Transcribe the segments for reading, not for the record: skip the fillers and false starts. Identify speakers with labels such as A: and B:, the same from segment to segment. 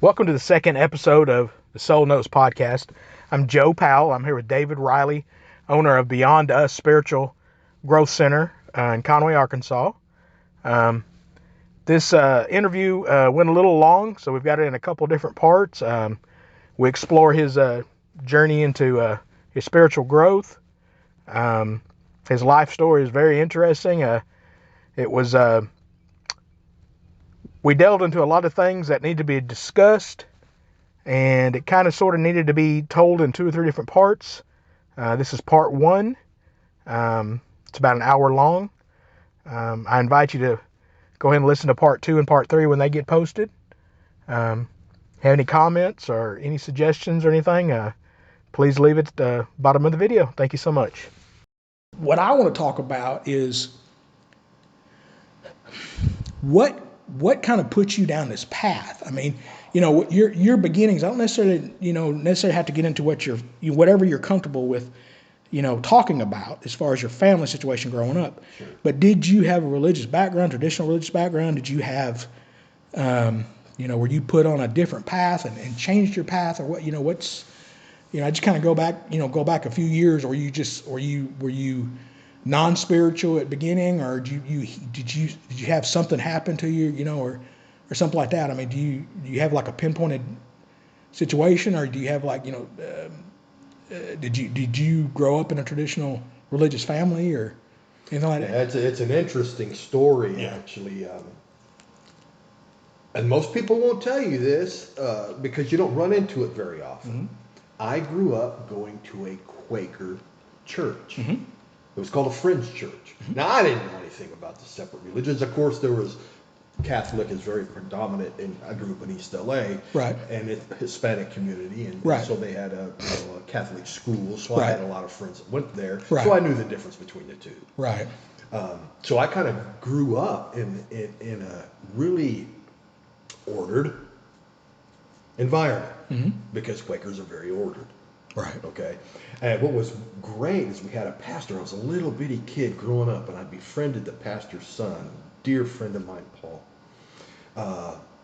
A: Welcome to the second episode of the Soul Notes podcast. I'm Joe Powell. I'm here with David Riley, owner of Beyond Us Spiritual Growth Center in Conway, Arkansas. Um, this interview went a little long, so we've got it in a couple different parts. We explore his journey into his spiritual growth. His life story is very interesting. It was we delved into a lot of things that need to be discussed, and it kind of sort of needed to be told in two or three different parts. This is part one. It's about an hour long. I invite you to go ahead and listen to part two and part three when they get posted. Have any comments or any suggestions or anything, please leave it at the bottom of the video. Thank you so much.
B: What I want to talk about is what kind of puts you down this path. I mean, your beginnings. I don't necessarily have to get into whatever you're comfortable with, talking about as far as your family situation growing up.
C: Sure.
B: But did you have a religious background, traditional religious background? Did you have, were you put on a different path and changed your path, or what? I just kind of go back a few years, or were you non-spiritual at beginning, or did you have something happen to you, or something like that? I mean, do you have like a pinpointed situation, or do you have like, did you grow up in a traditional religious family or anything like that?
C: It's an interesting story, actually. And most people won't tell you this because you don't run into it very often.
B: Mm-hmm.
C: I grew up going to a Quaker church.
B: Mm-hmm.
C: It was called a Friends Church.
B: Mm-hmm.
C: Now, I didn't know anything about the separate religions. Of course, there was Catholic is very predominant, and I grew up in East LA,
B: Right.
C: and it's a Hispanic community, and
B: Right.
C: so they had a Catholic school, so I
B: Right.
C: had a lot of friends that went there,
B: Right.
C: so I knew the difference between the two.
B: Right.
C: So I kind of grew up in a really ordered environment because Quakers are very ordered.
B: Right.
C: Okay. And what was great is we had a pastor. I was a little bitty kid growing up, and I befriended the pastor's son, dear friend of mine, Paul.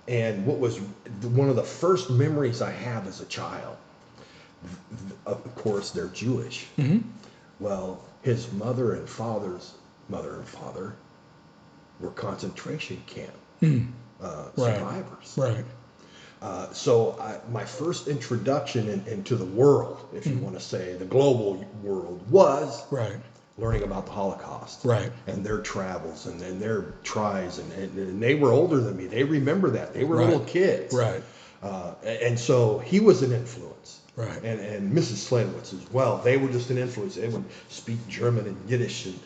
C: And what was one of the first memories I have as a child, of course, they're Jewish.
B: Mm-hmm.
C: Well, his mother and father were concentration camp survivors.
B: Right.
C: So my first introduction into the world, if you want to say, the global world, was
B: Right.
C: learning about the Holocaust.
B: Right.
C: And their travels and their tries. And they were older than me. They remember that. They were
B: Right.
C: little kids.
B: Right.
C: And so he was an influence.
B: Right.
C: And Mrs. Sledwitz as well. They were just an influence. They would speak German and Yiddish and,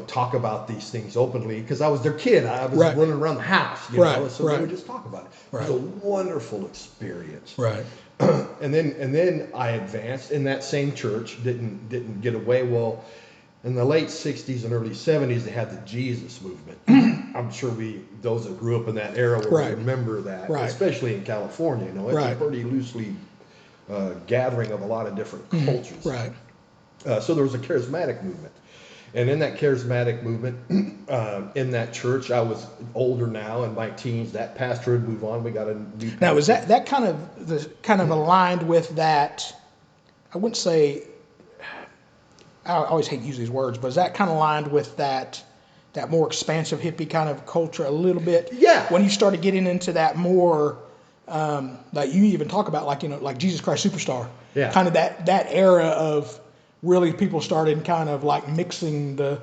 C: talk about these things openly because I was their kid. I was
B: Right.
C: running around the house,
B: Right.
C: so
B: Right.
C: they would just talk about it.
B: Right.
C: It was a wonderful experience.
B: Right.
C: And then I advanced in that same church. Didn't get away. Well, in the late '60s and early '70s, they had the Jesus movement. I'm sure those that grew up in that era will
B: Right.
C: remember that,
B: Right.
C: especially in California. It's
B: Right.
C: a pretty loosely gathering of a lot of different cultures.
B: Right.
C: So there was a charismatic movement. And in that charismatic movement, in that church, I was older now, in my teens. That pastor would move on. We got a new pastor.
B: Now, is that kind of aligned with that? I wouldn't say. I always hate to use these words, but is that kind of aligned with that more expansive hippie kind of culture a little bit?
C: Yeah.
B: When you started getting into that more, like you even talk about, like Jesus Christ Superstar.
C: Yeah.
B: Kind of that era of really people started kind of like mixing the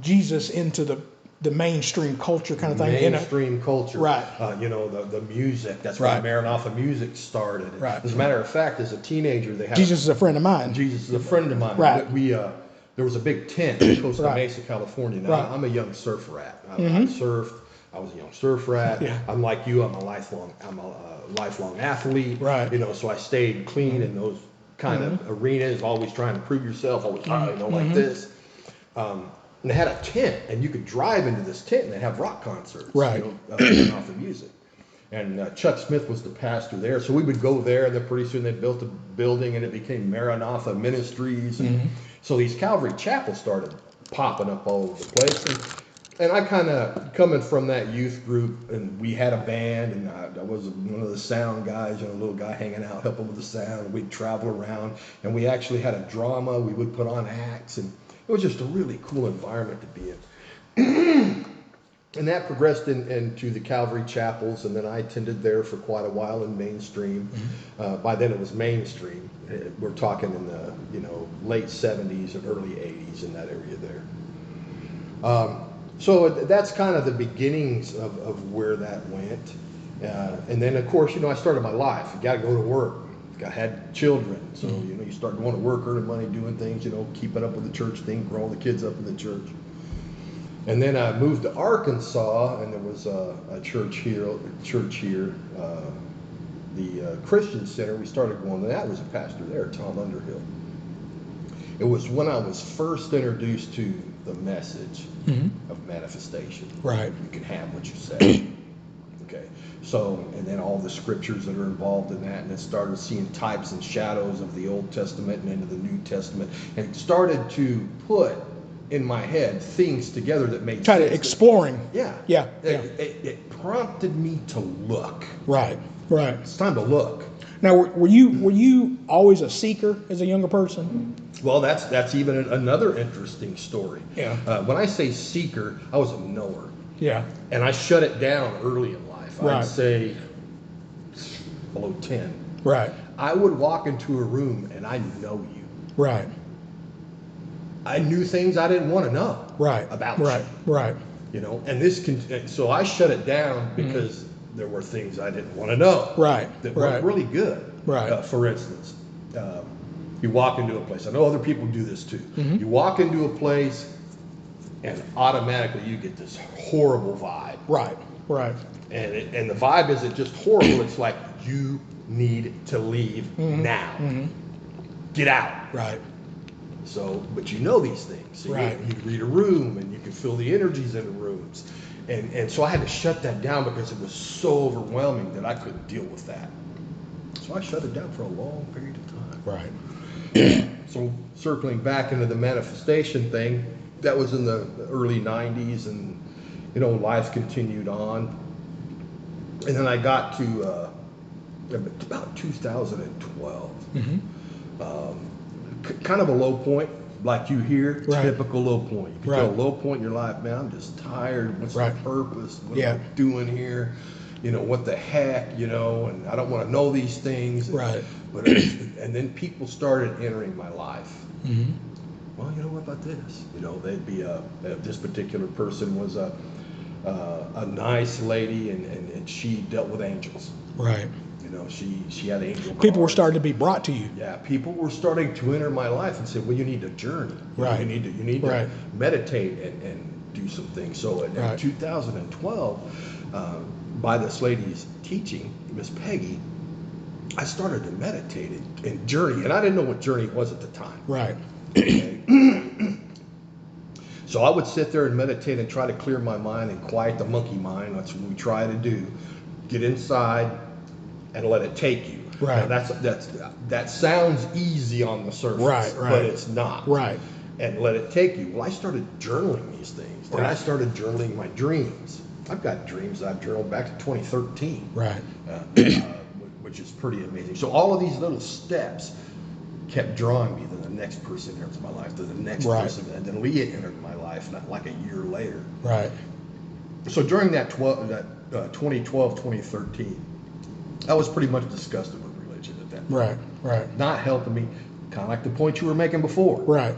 B: Jesus into the mainstream culture kind of thing.
C: Mainstream culture.
B: Right.
C: The music. That's
B: Right.
C: where Maranatha music started.
B: Right.
C: As a matter of fact, as a teenager, they had
B: Jesus is a friend of mine.
C: Jesus is a friend of mine.
B: Right.
C: There was a big tent in Costa
B: Right.
C: Mesa, California. Now,
B: Right.
C: I'm a young surf rat. I surfed. I was a young surf rat.
B: Yeah.
C: I'm like you. I'm a lifelong athlete.
B: Right.
C: So I stayed clean in those kind of arenas, always trying to prove yourself all the time. Like this. And they had a tent, and you could drive into this tent, and they have rock concerts.
B: Right.
C: Turn off the music. And Chuck Smith was the pastor there, so we would go there, and then pretty soon they built a building, and it became Maranatha Ministries. And so these Calvary chapels started popping up all over the place. And And I kind of coming from that youth group, and we had a band, and I was one of the sound guys, you know, a little guy hanging out, helping with the sound. We'd travel around, and we actually had a drama. We would put on acts, and it was just a really cool environment to be in. And that progressed into the Calvary chapels, and then I attended there for quite a while in mainstream. By then it was mainstream. We're talking in the late 70s and early 80s in that area there. So that's kind of the beginnings of where that went. And then, of course, I started my life. You got to go to work. I had children. So, you start going to work, earning money, doing things, keeping up with the church thing, growing the kids up in the church. And then I moved to Arkansas, and there was a church here, the Christian Center. We started going to that. Was a pastor there, Tom Underhill. It was when I was first introduced to the message of manifestation.
B: Right.
C: You can have what you say. Okay. So, and then all the scriptures that are involved in that, and then started seeing types and shadows of the Old Testament and into the New Testament, and started to put in my head things together that made
B: kind
C: sense.
B: of exploring.
C: Yeah. It prompted me to look.
B: Right.
C: It's time to look.
B: Now, were you always a seeker as a younger person?
C: Well, that's even another interesting story.
B: Yeah.
C: When I say seeker, I was a knower.
B: Yeah.
C: And I shut it down early in life.
B: Right.
C: I'd say below 10.
B: Right.
C: I would walk into a room and I know you.
B: Right.
C: I knew things I didn't want to know.
B: Right.
C: About
B: right.
C: you.
B: Right.
C: And so I shut it down because there were things I didn't want to know.
B: Right.
C: That weren't really good.
B: Right.
C: For instance, you walk into a place. I know other people do this too. You walk into a place, and automatically you get this horrible vibe.
B: Right. Right.
C: And the vibe isn't just horrible. It's like you need to leave now. Get out.
B: Right.
C: So, but you know these things. So
B: right.
C: You read a room, and you can feel the energies in the rooms. And so I had to shut that down because it was so overwhelming that I couldn't deal with that. So I shut it down for a long period of time.
B: Right.
C: So circling back into the manifestation thing, that was in the early 90s, and life continued on. And then I got to about 2012. Kind of a low point, like you hear,
B: right.
C: Typical low point. You can
B: right.
C: tell a low point in your life, man, I'm just tired. What's
B: right.
C: the purpose? What am I doing here? What the heck, and I don't want to know these things.
B: Right.
C: And then people started entering my life. Well, what about this? They'd be this particular person was a nice lady, and she dealt with angels.
B: Right.
C: She had angel cards.
B: People were starting to be brought to you.
C: Yeah, people were starting to enter my life and say, well, you need to journey.
B: Right.
C: You need to meditate and do some things. So in 2012, by this lady's teaching, Miss Peggy, I started to meditate and journey. And I didn't know what journey was at the time.
B: Right.
C: Okay. So I would sit there and meditate and try to clear my mind and quiet the monkey mind. That's what we try to do. Get inside and let it take you.
B: Right.
C: Now that sounds easy on the surface,
B: right.
C: but it's not.
B: Right.
C: And let it take you. Well, I started journaling these things. Then I started journaling my dreams. I've got dreams that I've journaled back to 2013.
B: Right.
C: Which is pretty amazing. So all of these little steps kept drawing me. Then the next person enters my life. Then the next person, and then Leah entered my life not like a year later.
B: Right.
C: So during that 2012, 2013, I was pretty much disgusted with religion at that point.
B: Right.
C: Not helping me, kind of like the point you were making before.
B: Right.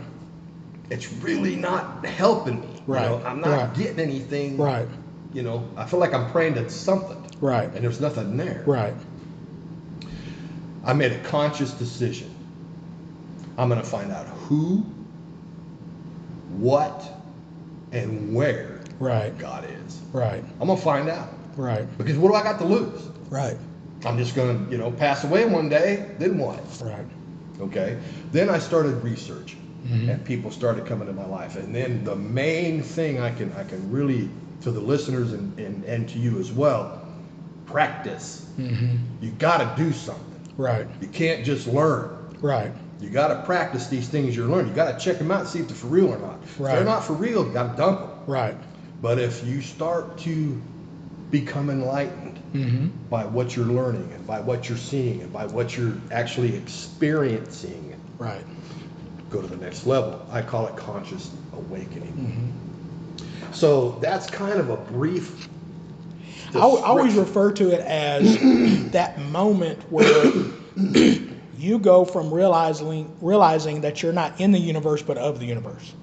C: It's really not helping me.
B: Right.
C: I'm not getting anything.
B: Right.
C: I feel like I'm praying to something.
B: Right.
C: And there's nothing there.
B: Right.
C: I made a conscious decision. I'm going to find out who, what, and where God is.
B: Right.
C: I'm going to find out.
B: Right.
C: Because what do I got to lose?
B: Right.
C: I'm just going to, pass away one day. Then what?
B: Right.
C: Okay. Then I started researching, and people started coming to my life. And then the main thing I can really, to the listeners and to you as well, practice. You got to do something.
B: Right.
C: You can't just learn.
B: Right.
C: You got to practice these things you're learning. You got to check them out and see if they're for real or not. If they're not for real, you got to dump them.
B: Right.
C: But if you start to become enlightened by what you're learning and by what you're seeing and by what you're actually experiencing,
B: Right.
C: go to the next level. I call it conscious awakening. So that's kind of a brief
B: I always
C: description.
B: refer to it as that moment where you go from realizing that you're not in the universe but of the universe.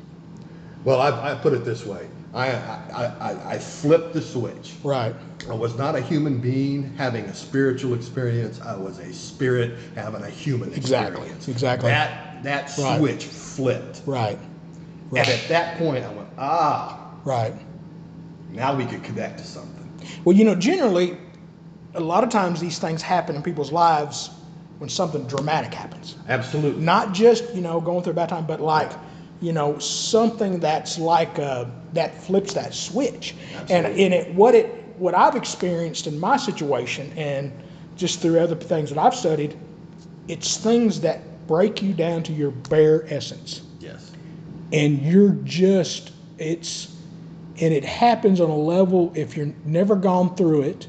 C: Well, I put it this way. I flipped the switch.
B: Right.
C: I was not a human being having a spiritual experience. I was a spirit having a human experience.
B: Exactly.
C: That switch flipped.
B: Right.
C: And at that point, I went,
B: Right.
C: now we could connect to something.
B: Well, generally, a lot of times these things happen in people's lives when something dramatic happens.
C: Absolutely.
B: Not just, going through a bad time, but like, something that's like that flips that switch.
C: Absolutely.
B: And what I've experienced in my situation and just through other things that I've studied, it's things that break you down to your bare essence.
C: Yes.
B: And it happens on a level, if you're never gone through it,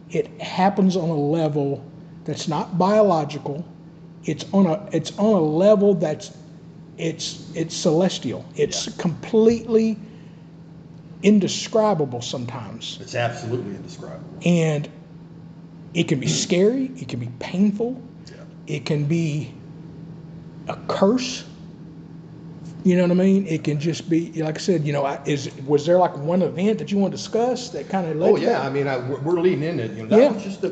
B: it happens on a level that's not biological. It's on a level that's it's celestial. It's completely indescribable sometimes.
C: It's absolutely indescribable.
B: And it can be scary, it can be painful, it can be a curse. You know what I mean? It can just be, like I said, was there like one event that you want to discuss that kind of led to that?
C: I mean, we're leading into it.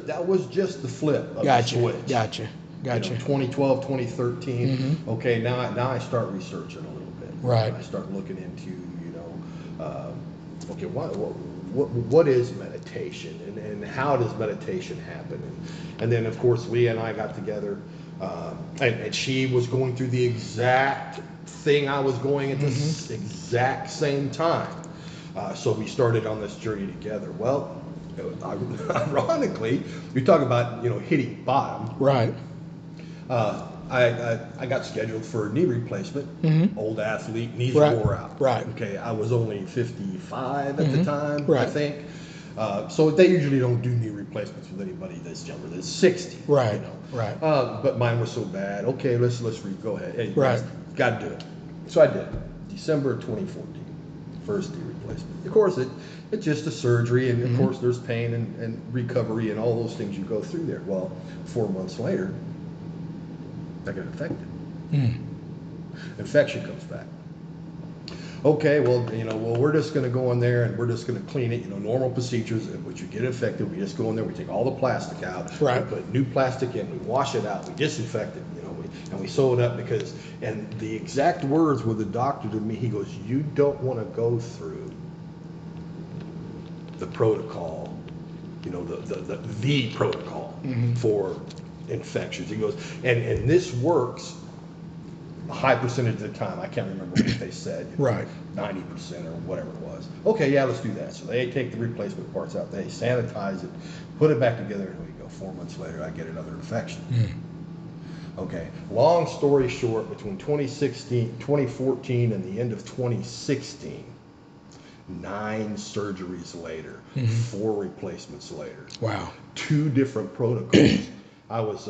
C: That was just the flip of the switch.
B: Gotcha.
C: 2012, 2013. Okay, now I start researching a little bit.
B: Right.
C: I start looking into, okay, what is meditation and how does meditation happen? And then, of course, Leah and I got together, and she was going through the exact thing I was going at this exact same time. So we started on this journey together. Well, ironically, we talk about hitting bottom.
B: Right.
C: I got scheduled for a knee replacement. Old athlete, knees wore out.
B: Right.
C: Okay, I was only 55 at the time,
B: Right.
C: I think. So they usually don't do knee replacements with anybody that's younger than 60.
B: Right. Right.
C: But mine was so bad. Okay, let's go ahead. Hey,
B: Right.
C: Got to do it. So I did. December 2014, first knee replacement. Of course, it's just a surgery, and of course there's pain and recovery and all those things you go through there. Well, 4 months later, I got infected. Infection comes back. Okay, well, we're just going to go in there and we're just going to clean it. Normal procedures. Once you get infected, we just go in there, we take all the plastic out,
B: Right.
C: we put new plastic in, we wash it out, we disinfect it, and we sew it up and the exact words were the doctor to me, he goes, you don't want to go through the protocol, the protocol for infections. He goes, and this works a high percentage of the time. I can't remember what they said.
B: Right.
C: 90% or whatever it was. Okay, yeah, let's do that. So they take the replacement parts out, they sanitize it, put it back together, and we go. 4 months later, I get another infection. Okay, long story short, between 2014 and the end of 2016, 9 surgeries later, 4 replacements later.
B: Wow.
C: 2 different protocols. I was,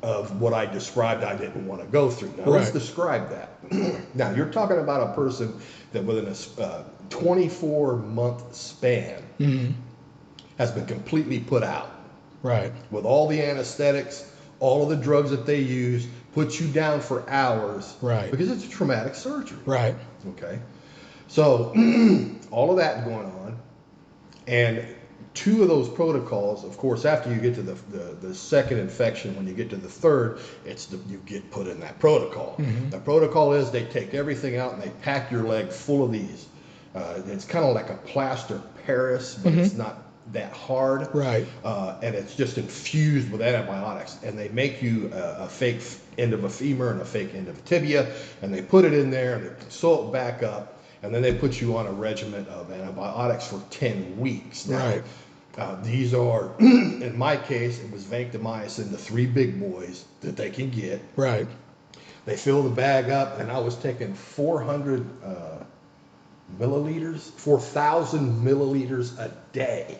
C: of what I described, I didn't want to go through. Now, let's describe that. Now, you're talking about a person that within a 24-month span has been completely put out.
B: Right.
C: With all the anesthetics, all of the drugs that they use, put you down for hours.
B: Right.
C: Because it's a traumatic surgery.
B: Right.
C: Okay. So, all of that going on. And 2 of those protocols, of course, after you get to the second infection, when you get to the third, you get put in that protocol. The protocol is they take everything out and they pack your leg full of these. It's kind of like a plaster Paris, but it's not that hard.
B: Right.
C: And it's just infused with antibiotics. And they make you a fake end of a femur and a fake end of a tibia, and they put it in there and they sew it back up. And then they put you on a regimen of antibiotics for 10 weeks. Now,
B: Right.
C: These are, in my case, it was vancomycin, the 3 big boys that they can get.
B: Right.
C: They fill the bag up, and I was taking 400 milliliters, 4,000 milliliters a day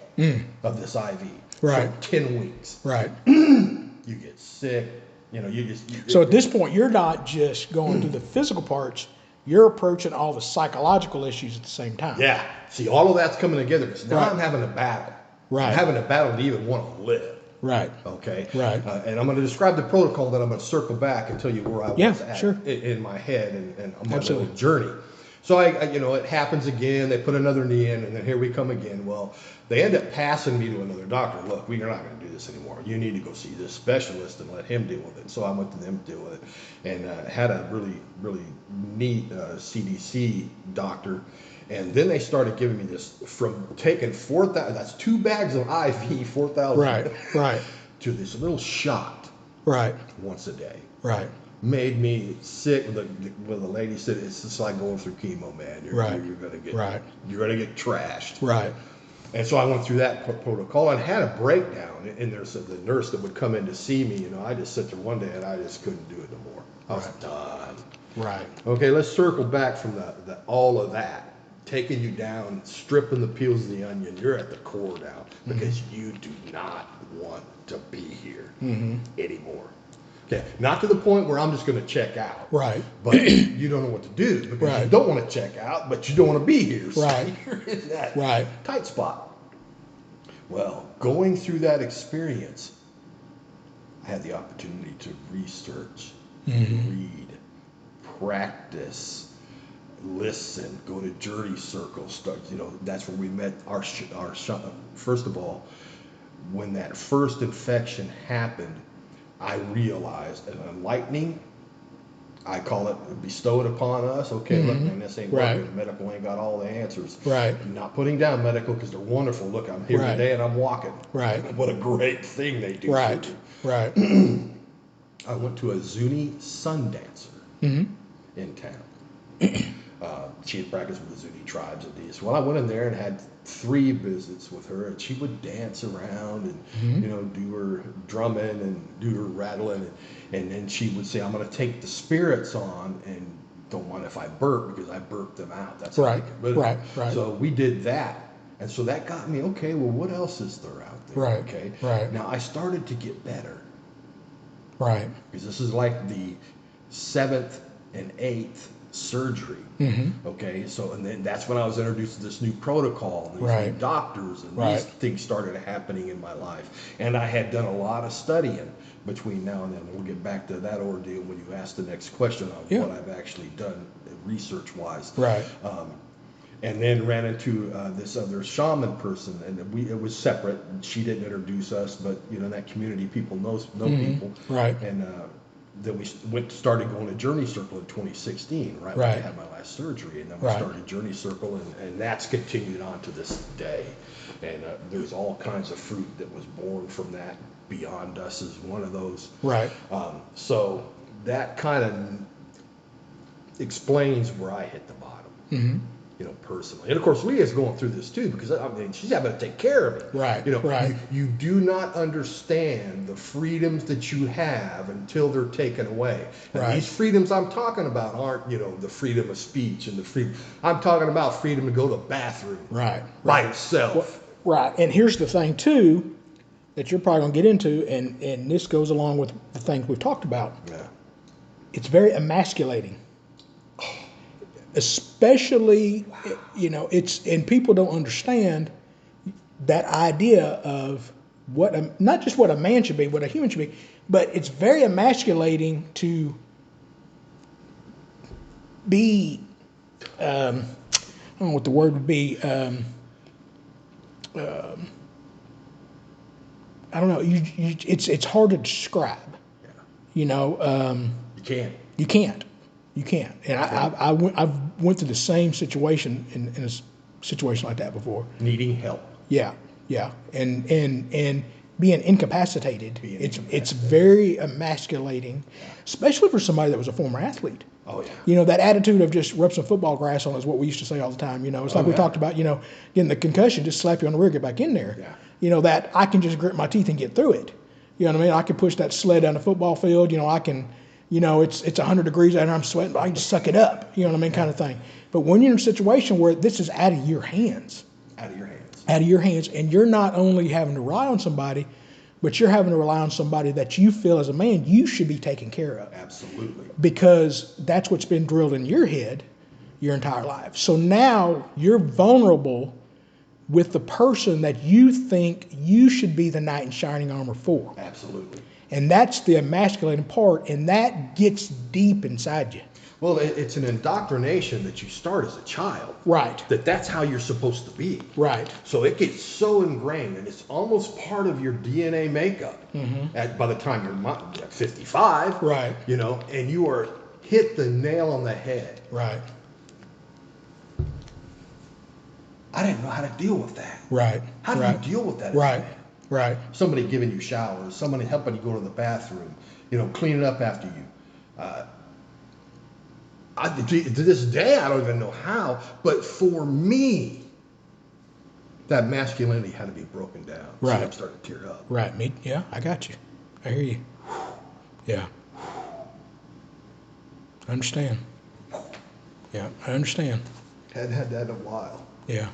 C: of this IV
B: Right.
C: for 10 weeks.
B: Right.
C: You get sick, you just.
B: So at this point, you're not just going through the physical parts, you're approaching all the psychological issues at the same time.
C: Yeah. See, all of that's coming together because now
B: Right.
C: I'm having a battle.
B: Right.
C: I'm having a battle to even want to live.
B: Right.
C: Okay.
B: Right.
C: And I'm going to describe the protocol, then I'm going to circle back and tell you where I was at
B: sure.
C: in my head and on my
B: Absolutely.
C: little journey. So it happens again. They put another knee in, and then here we come again. Well, they end up passing me to another doctor. Look, we're not going to do this anymore. You need to go see this specialist and let him deal with it. So I went to them to deal with it, and had a really, really neat CDC doctor. And then they started giving me this from taking 4,000. That's 2 bags of IV, 4,000.
B: Right. Right.
C: To this little shot
B: Right.
C: once a day.
B: Right.
C: Made me sick. When the lady said, it's just like going through chemo, man. You're gonna get trashed.
B: Right.
C: And so I went through that protocol and had a breakdown. And there's the nurse that would come in to see me. I just sat there one day and I just couldn't do it no more. I was done.
B: Right.
C: Okay, let's circle back from the all of that, taking you down, stripping the peels of the onion. You're at the core now because you do not want to be here anymore. Okay, not to the point where I'm just going to check out.
B: Right.
C: But you don't know what to do because you don't want to check out, but you don't want to be here. So
B: Right.
C: you're in that tight spot. Well, going through that experience, I had the opportunity to research, read, practice, listen, go to journey circles. That's where we met our first of all, when that first infection happened, I realized an enlightening, I call it bestowed upon us. Okay, look, man, this ain't working. Medical ain't got all the answers.
B: Right.
C: I'm not putting down medical because they're wonderful. Look, I'm here today and I'm walking.
B: Right.
C: What a great thing they do.
B: Right. Right.
C: I went to a Zuni sun dancer in town. She had practiced with the Zuni tribes and these. Well, I went in there and had 3 visits with her, and she would dance around and do her drumming and do her rattling, and then she would say, "I'm going to take the spirits on, and don't mind if I burp because I burped them out." That's how I get rid of them.
B: Right.
C: So we did that, and so that got me okay. Well, what else is there out there?
B: Right.
C: Okay.
B: Right.
C: Now I started to get better.
B: Right.
C: Because this is like the 7th and 8th surgery. Okay, so and then that's when I was introduced to this new protocol, and these new doctors, and these things started happening in my life. And I had done a lot of studying between now and then. We'll get back to that ordeal when you ask the next question on what I've actually done research-wise.
B: Right.
C: And then ran into this other shaman person, and it was separate. She didn't introduce us, but in that community, people know people.
B: Right.
C: And then we started going to Journey Circle in 2016, right when I had my last surgery, and then we started Journey Circle, and that's continued on to this day. And there's all kinds of fruit that was born from that. Beyond Us is one of those.
B: Right.
C: So that kind of explains where I hit the bottom. Personally. And of course, Leah's going through this too, because she's having to take care of me.
B: Right.
C: You do not understand the freedoms that you have until they're taken away. And these freedoms I'm talking about aren't, the freedom of speech and the freedom. I'm talking about freedom to go to the bathroom. By yourself.
B: Right. And here's the thing too, that you're probably going to get into, and this goes along with the things we've talked about.
C: Yeah.
B: It's very emasculating. Especially, it's, and people don't understand that idea of not just what a man should be, what a human should be, but it's very emasculating to be, I don't know what the word would be, I don't know, it's hard to describe,
C: You can't.
B: You can't. And I've went through the same situation in a situation like that before.
C: Needing help.
B: Yeah. And being incapacitated. It's very emasculating, especially for somebody that was a former athlete.
C: Oh yeah.
B: That attitude of just rub some football grass on is what we used to say all the time. It's like we talked about, getting the concussion, just slap you on the rear, get back in there.
C: Yeah.
B: That I can just grit my teeth and get through it. You know what I mean? I can push that sled down the football field. I can it's 100 degrees and I'm sweating, but I can just suck it up. You know what I mean, kind of thing. But when you're in a situation where this is out of your hands, and you're not only having to rely on somebody, but you're having to rely on somebody that you feel as a man you should be taking care of.
C: Absolutely.
B: Because that's what's been drilled in your head your entire life. So now you're vulnerable with the person that you think you should be the knight in shining armor for.
C: Absolutely.
B: And that's the emasculating part, and that gets deep inside you.
C: Well, it's an indoctrination that you start as a child.
B: Right.
C: That's how you're supposed to be.
B: Right.
C: So it gets so ingrained, and it's almost part of your DNA makeup. By the time you're 55,
B: Right.
C: And you are hit the nail on the head.
B: Right.
C: I didn't know how to deal with that.
B: Right.
C: How do you deal with that?
B: Right. Right.
C: Somebody giving you showers, somebody helping you go to the bathroom, cleaning up after you. To this day, I don't even know how, but for me, that masculinity had to be broken down.
B: Right.
C: So I'm starting to tear up.
B: Right. Yeah, I got you. I hear you. Yeah. I understand. Yeah, I understand.
C: Hadn't had that in a while.
B: Yeah.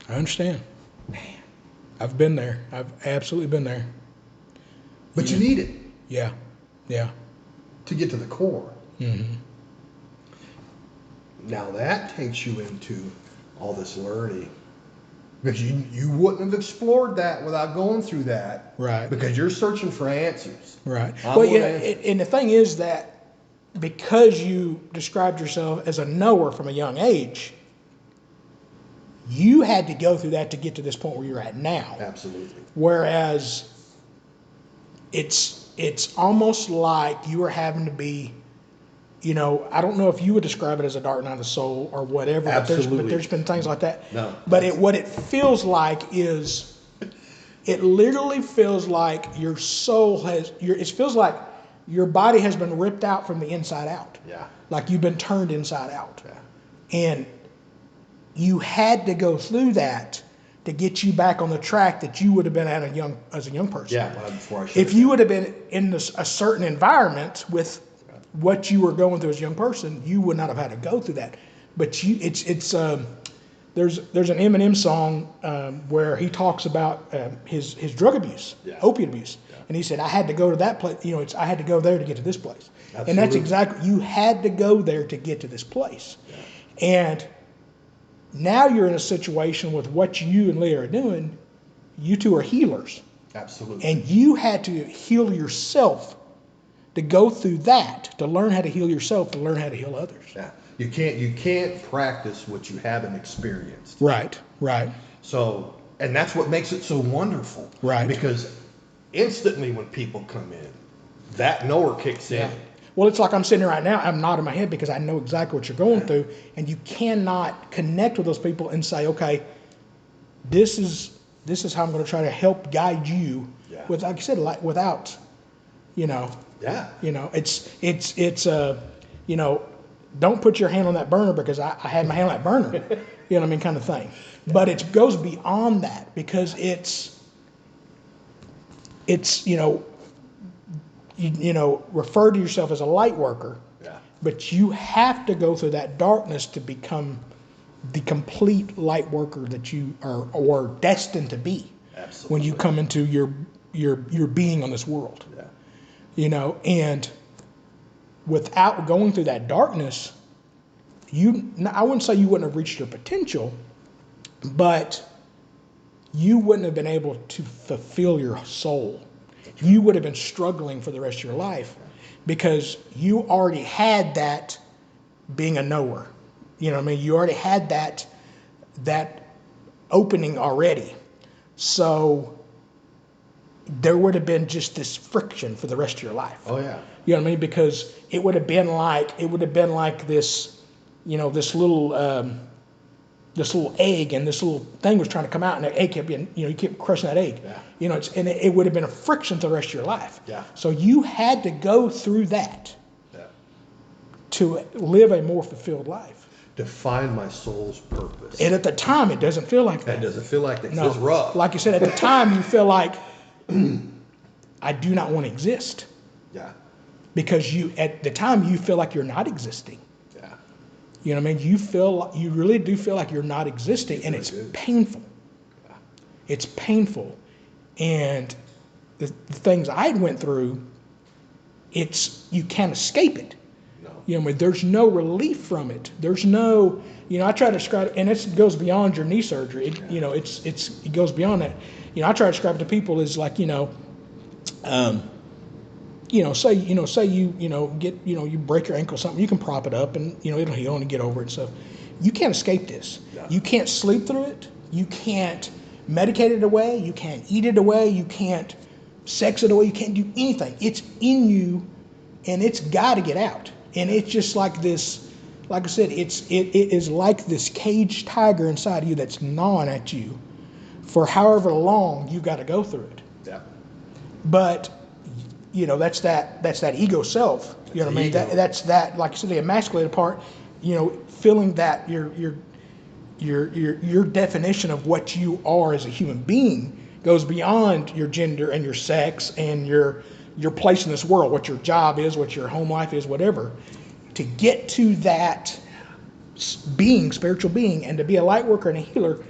B: I understand. Man. I've been there. I've absolutely been there.
C: But you need it.
B: Yeah. Yeah.
C: To get to the core.
B: Mm-hmm.
C: Now that takes you into all this learning. Because you wouldn't have explored that without going through that.
B: Right.
C: Because you're searching for answers.
B: Right. Well, yeah, and the thing is that because you described yourself as a knower from a young age, you had to go through that to get to this point where you're at now.
C: Absolutely.
B: Whereas it's almost like you are having to be, I don't know if you would describe it as a dark night of the soul or whatever.
C: Absolutely.
B: But there's been things like that.
C: No.
B: But what it feels like is, it literally feels like your soul it feels like your body has been ripped out from the inside out.
C: Yeah.
B: Like you've been turned inside out.
C: Yeah.
B: And you had to go through that to get you back on the track that you would have been at as a young person.
C: Yeah, before I should.
B: If you would have been in a certain environment with what you were going through as a young person, you would not have had to go through that. But there's an Eminem song where he talks about his drug abuse, opiate abuse, and he said, "I had to go to that place. I had to go there to get to this place." Absolutely. And that's exactly, you had to go there to get to this place. Yeah. And now you're in a situation with what you and Leah are doing. You two are healers.
C: Absolutely.
B: And you had to heal yourself to go through that, to learn how to heal yourself, to learn how to heal others.
C: Yeah. You can't practice what you haven't experienced.
B: Right. Right.
C: So, and that's what makes it so wonderful.
B: Right.
C: Because instantly when people come in, that knower kicks in.
B: Well, it's like I'm sitting here right now, I'm nodding my head because I know exactly what you're going through, and you cannot connect with those people and say, okay, this is how I'm going to try to help guide you. Yeah. With, like you said, without, Yeah. It's don't put your hand on that burner because I had my hand on that burner. You know what I mean, kind of thing. But it goes beyond that because it's refer to yourself as a light worker, but you have to go through that darkness to become the complete light worker that you are or destined to be. Absolutely. When you come into your being on this world. Yeah. And without going through that darkness, I wouldn't say you wouldn't have reached your potential, but you wouldn't have been able to fulfill your soul. You would have been struggling for the rest of your life because you already had that being a knower. You know what I mean? You already had that opening already. So there would have been just this friction for the rest of your life.
C: Oh yeah.
B: You know what I mean? Because it would have been like this, this little egg, and this little thing was trying to come out, and the egg kept being, you kept crushing that egg. Yeah. And it would have been a friction to the rest of your life. Yeah. So you had to go through that. Yeah. To live a more fulfilled life.
C: To find my soul's purpose.
B: And at the time, it doesn't feel like that.
C: It doesn't feel like that. No. It's rough.
B: Like you said, at the time, you feel like, I do not want to exist.
C: Yeah.
B: because you at the time you feel like you're not existing.
C: Yeah.
B: You know what I mean? You really do feel like you're not existing, and it's painful. It's painful, and the things I went through, you can't escape it.
C: No.
B: You know, there's no relief from it. There's no, I try to describe it, and it goes beyond your knee surgery. It goes beyond that. I try to describe it to people as like, say you get, you break your ankle or something, you can prop it up and, it'll heal and get over it. So you can't escape this.
C: Yeah.
B: You can't sleep through it. You can't medicate it away. You can't eat it away. You can't sex it away. You can't do anything. It's in you, and it's got to get out. And it's just like this, like I said, it is like this caged tiger inside of you that's gnawing at you for however long you've got to go through it.
C: Yeah.
B: But that's that ego self. You know what I mean? That's that, like I said, the emasculated part. Feeling that your definition of what you are as a human being goes beyond your gender and your sex and your place in this world, what your job is, what your home life is, whatever. To get to that spiritual being, and to be a light worker and a healer,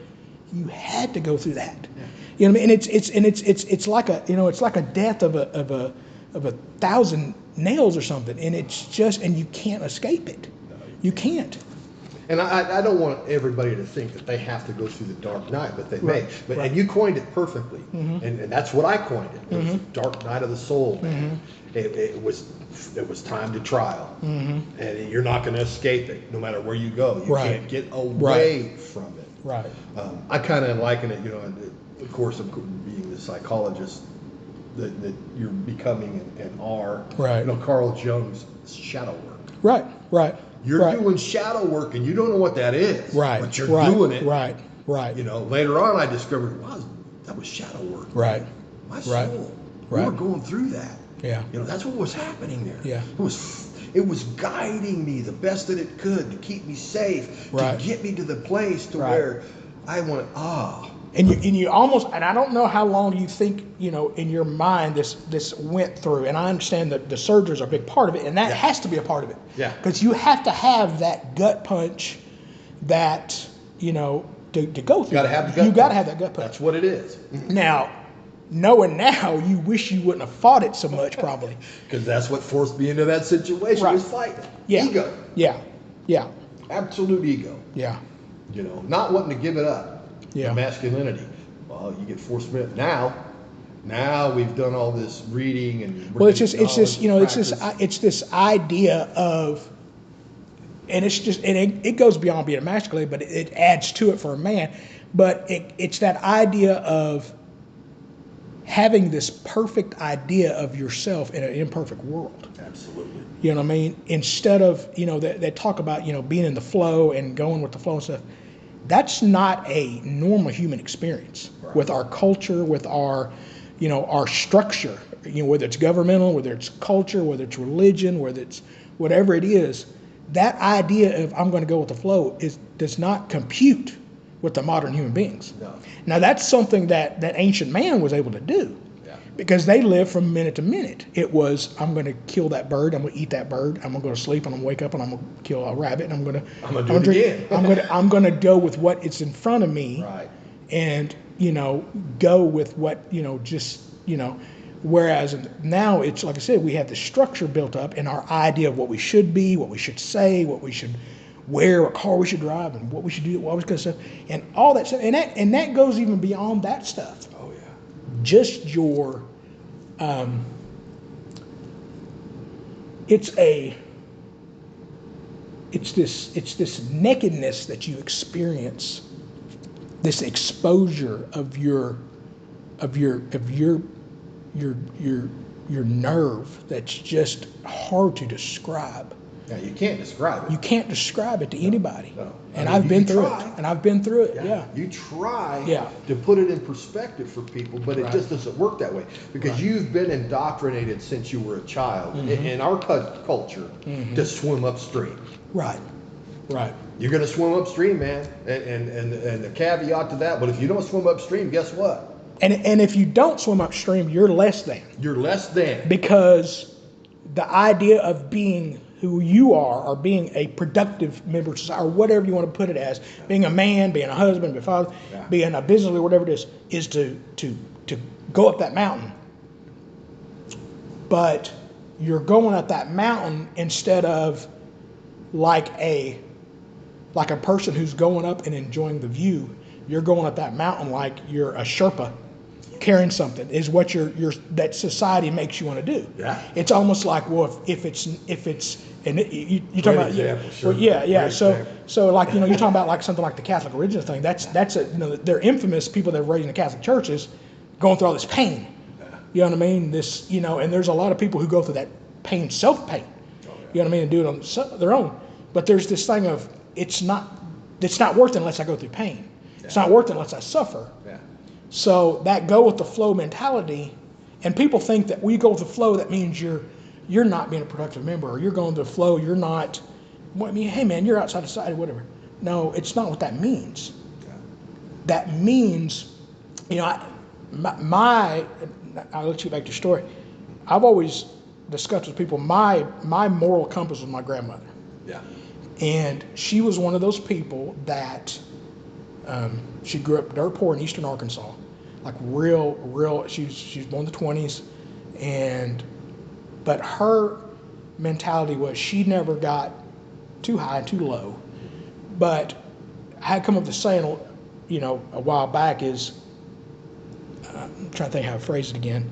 B: you had to go through that. Yeah. You know what I mean? And it's like a death of a 1,000 nails or something, and it's just, and you can't escape it. You can't.
C: And I don't want everybody to think that they have to go through the dark night, but they may. But and you coined it perfectly, and that's what I coined it. It was the dark night of the soul, man. It was time to trial, and you're not going to escape it, no matter where you go. You can't get away from it.
B: Right.
C: I kind of liken it, of course, of being the psychologist that you're becoming and are.
B: Right.
C: Carl Jung's shadow work.
B: Right. Right.
C: You're doing shadow work, and you don't know what that is.
B: Right.
C: But you're doing it.
B: Right. Right.
C: Later on, I discovered, wow, that was shadow work.
B: Right.
C: My soul.
B: Right.
C: We were going through that.
B: Yeah.
C: That's what was happening there.
B: Yeah.
C: It was guiding me the best that it could to keep me safe, to get me to the place to where I went,
B: And you almost, and I don't know how long you think, in your mind this went through, and I understand that the surgeries are a big part of it, and that has to be a part of it.
C: Yeah.
B: Because you have to have that gut punch that, to go through.
C: You got to have the gut punch.
B: You got to have that gut punch.
C: That's what it is.
B: Now, knowing now, you wish you wouldn't have fought it so much, probably.
C: Because that's what forced me into that situation, was fighting.
B: Yeah.
C: Ego.
B: Yeah. Yeah.
C: Absolute ego.
B: Yeah.
C: Not wanting to give it up.
B: Yeah.
C: Masculinity. Well, you get forced to admit now we've done all this reading and
B: it's this idea of, and it goes beyond being emasculated, but it adds to it for a man. But it's that idea of having this perfect idea of yourself in an imperfect world.
C: Absolutely.
B: You know what I mean? Instead of, they talk about, being in the flow and going with the flow and stuff. That's not a normal human experience with our culture, with our, our structure, whether it's governmental, whether it's culture, whether it's religion, whether it's whatever it is. That idea of I'm going to go with the flow does not compute with the modern human beings.
C: No.
B: Now that's something that ancient man was able to do. Because they lived from minute to minute. It was, I'm going to kill that bird. I'm going to eat that bird. I'm going to go to sleep, and I'm going to wake up, and I'm going to kill a rabbit, and I'm going to
C: do it again.
B: I'm going to go with what is in front of me, and go with what Whereas now it's like I said, we have the structure built up, and our idea of what we should be, what we should say, what we should wear, what car we should drive, and what we should do, all this kind of stuff, and all that stuff, and that goes even beyond that stuff. Just your, it's this nakedness that you experience, this exposure of your nerve that's just hard to describe.
C: Yeah, you can't describe it.
B: You can't describe it to anybody.
C: No.
B: And I've been through it. And I've been through it. Yeah.
C: You try
B: Yeah.
C: to put it in perspective for people, but it just doesn't work that way because you've been indoctrinated since you were a child in our culture to swim upstream.
B: Right. Right.
C: You're going to swim upstream, man. And the caveat to that, but if you don't swim upstream, guess what?
B: And if you don't swim upstream, you're less than.
C: You're less than.
B: Because the idea of being who you are, or being a productive member of society, or whatever you want to put it as, being a man, being a husband, being a father, being a business leader, whatever it is to go up that mountain. But you're going up that mountain instead of like a person who's going up and enjoying the view. You're going up that mountain like you're a Sherpa carrying something, is what that society makes you want to do.
C: Yeah.
B: It's almost like, well, if it's and you talking about
C: example, sure.
B: well, yeah.
C: Great
B: So
C: example.
B: like, you're talking about like something like the Catholic religion thing. That's a, they're infamous people that are raised in the Catholic churches going through all this pain. You know what I mean? This, and there's a lot of people who go through that pain, self-pain. You know what I mean? And do it on their own. But there's this thing of, it's not worth it unless I go through pain. It's not worth it unless I suffer.
C: Yeah.
B: So that go with the flow mentality, and people think that when you go with the flow, that means you're not being a productive member, or you're going with the flow, you're not, I mean, hey man, you're outside of society, whatever. No, it's not what that means.
C: Yeah.
B: That means, I'll let you back to your story. I've always discussed with people, my moral compass was my grandmother.
C: Yeah.
B: And she was one of those people that, she grew up dirt poor in eastern Arkansas, like real. She was born in the 20s, but her mentality was she never got too high and too low. But I had come up with a saying, a while back is, I'm trying to think how to phrase it again,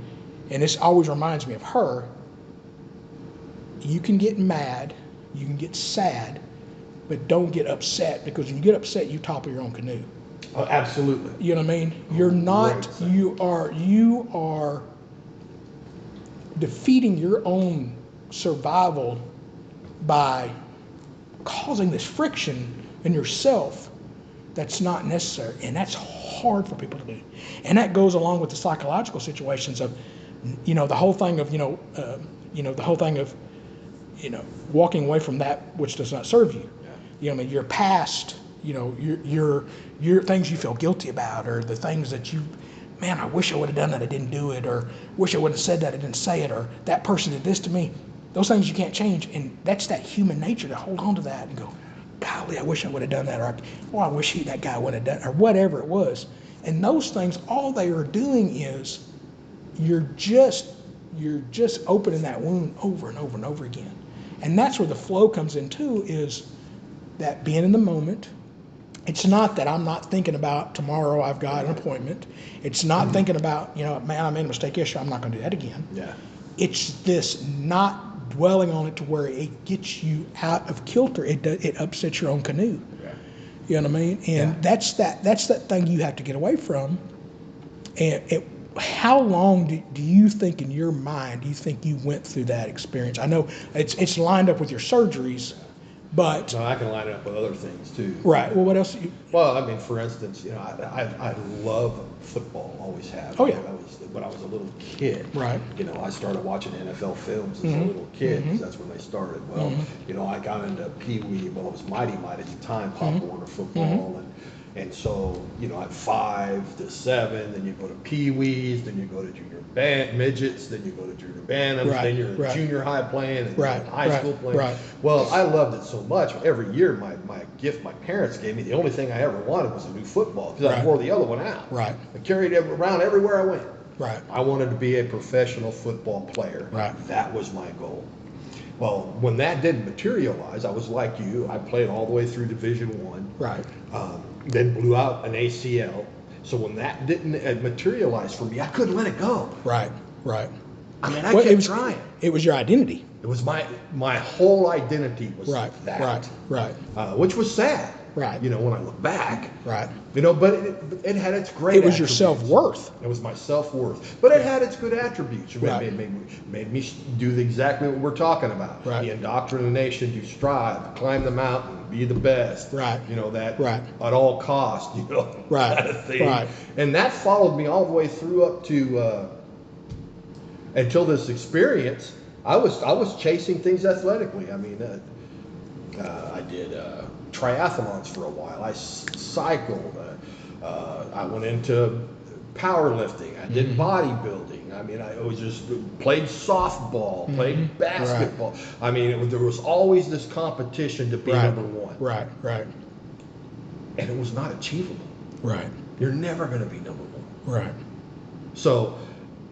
B: and this always reminds me of her. You can get mad, you can get sad, but don't get upset, because when you get upset, you topple your own canoe.
C: Oh, absolutely.
B: You know what I mean? You're not, you are defeating your own survival by causing this friction in yourself that's not necessary. And that's hard for people to do. And that goes along with the psychological situations of, the whole thing of, walking away from that which does not serve you. Your past, your things you feel guilty about, or the things that man, I wish I would have done that, I didn't do it, or wish I would have said that, I didn't say it, or that person did this to me. Those things you can't change, and that's that human nature to hold on to that and go, golly, I wish I would have done that, or I wish that guy would have done, or whatever it was. And those things, all they are doing is you're just opening that wound over and over and over again. And that's where the flow comes in too, is that being in the moment. It's not that I'm not thinking about tomorrow I've got an appointment. It's not thinking about, man, I made a mistake yesterday, I'm not going to do that again.
C: Yeah.
B: It's this not dwelling on it to where it gets you out of kilter. It upsets your own canoe.
C: Yeah.
B: You know what I mean? And that's that thing you have to get away from. And how long do you think in your mind, do you think you went through that experience? I know it's lined up with your surgeries, but
C: No, I can line it up with other things too.
B: right. Well, what else?
C: Well, I mean, for instance, I love football, always have.
B: Oh, yeah.
C: When I was a little kid.
B: Right.
C: I started watching NFL films as a little kid, because that's when they started. Well, I got into Pee Wee, well, it was Mighty Might at the time, Pop Warner football, and so, at 5 to 7, then you go to Pee Wees, then you go to junior band, midgets, then you go to junior bantams, then you're in junior high playing, and then high school playing.
B: Right.
C: Well, I loved it so much. Every year, my gift my parents gave me, the only thing I ever wanted was a new football, because I wore the other one out.
B: Right.
C: I carried it around everywhere I went.
B: Right.
C: I wanted to be a professional football player.
B: Right.
C: That was my goal. Well, when that didn't materialize, I was like you. I played all the way through Division I.
B: Right.
C: Then blew out an ACL. So when that didn't materialize for me, I couldn't let it go.
B: Right.
C: I mean, I kept trying.
B: It was your identity.
C: It was my whole identity was that.
B: Right.
C: Which was sad.
B: Right.
C: When I look back.
B: Right.
C: But it had its great
B: It was your
C: attributes.
B: self-worth.
C: It was my self-worth. But it had its good attributes.
B: Right.
C: It made me do exactly what we're talking about.
B: Right.
C: The indoctrination to strive, climb the mountain, be the best.
B: Right.
C: That
B: right.
C: at all costs,
B: right.
C: kind of thing.
B: Right.
C: And that followed me all the way through up to until this experience. I was chasing things athletically. I mean, I did triathlons for a while. I cycled. I went into powerlifting. I did bodybuilding. I mean, I was just played softball, played basketball. I mean, there was always this competition to be number one.
B: Right.
C: And it was not achievable.
B: Right.
C: You're never going to be number one.
B: Right.
C: So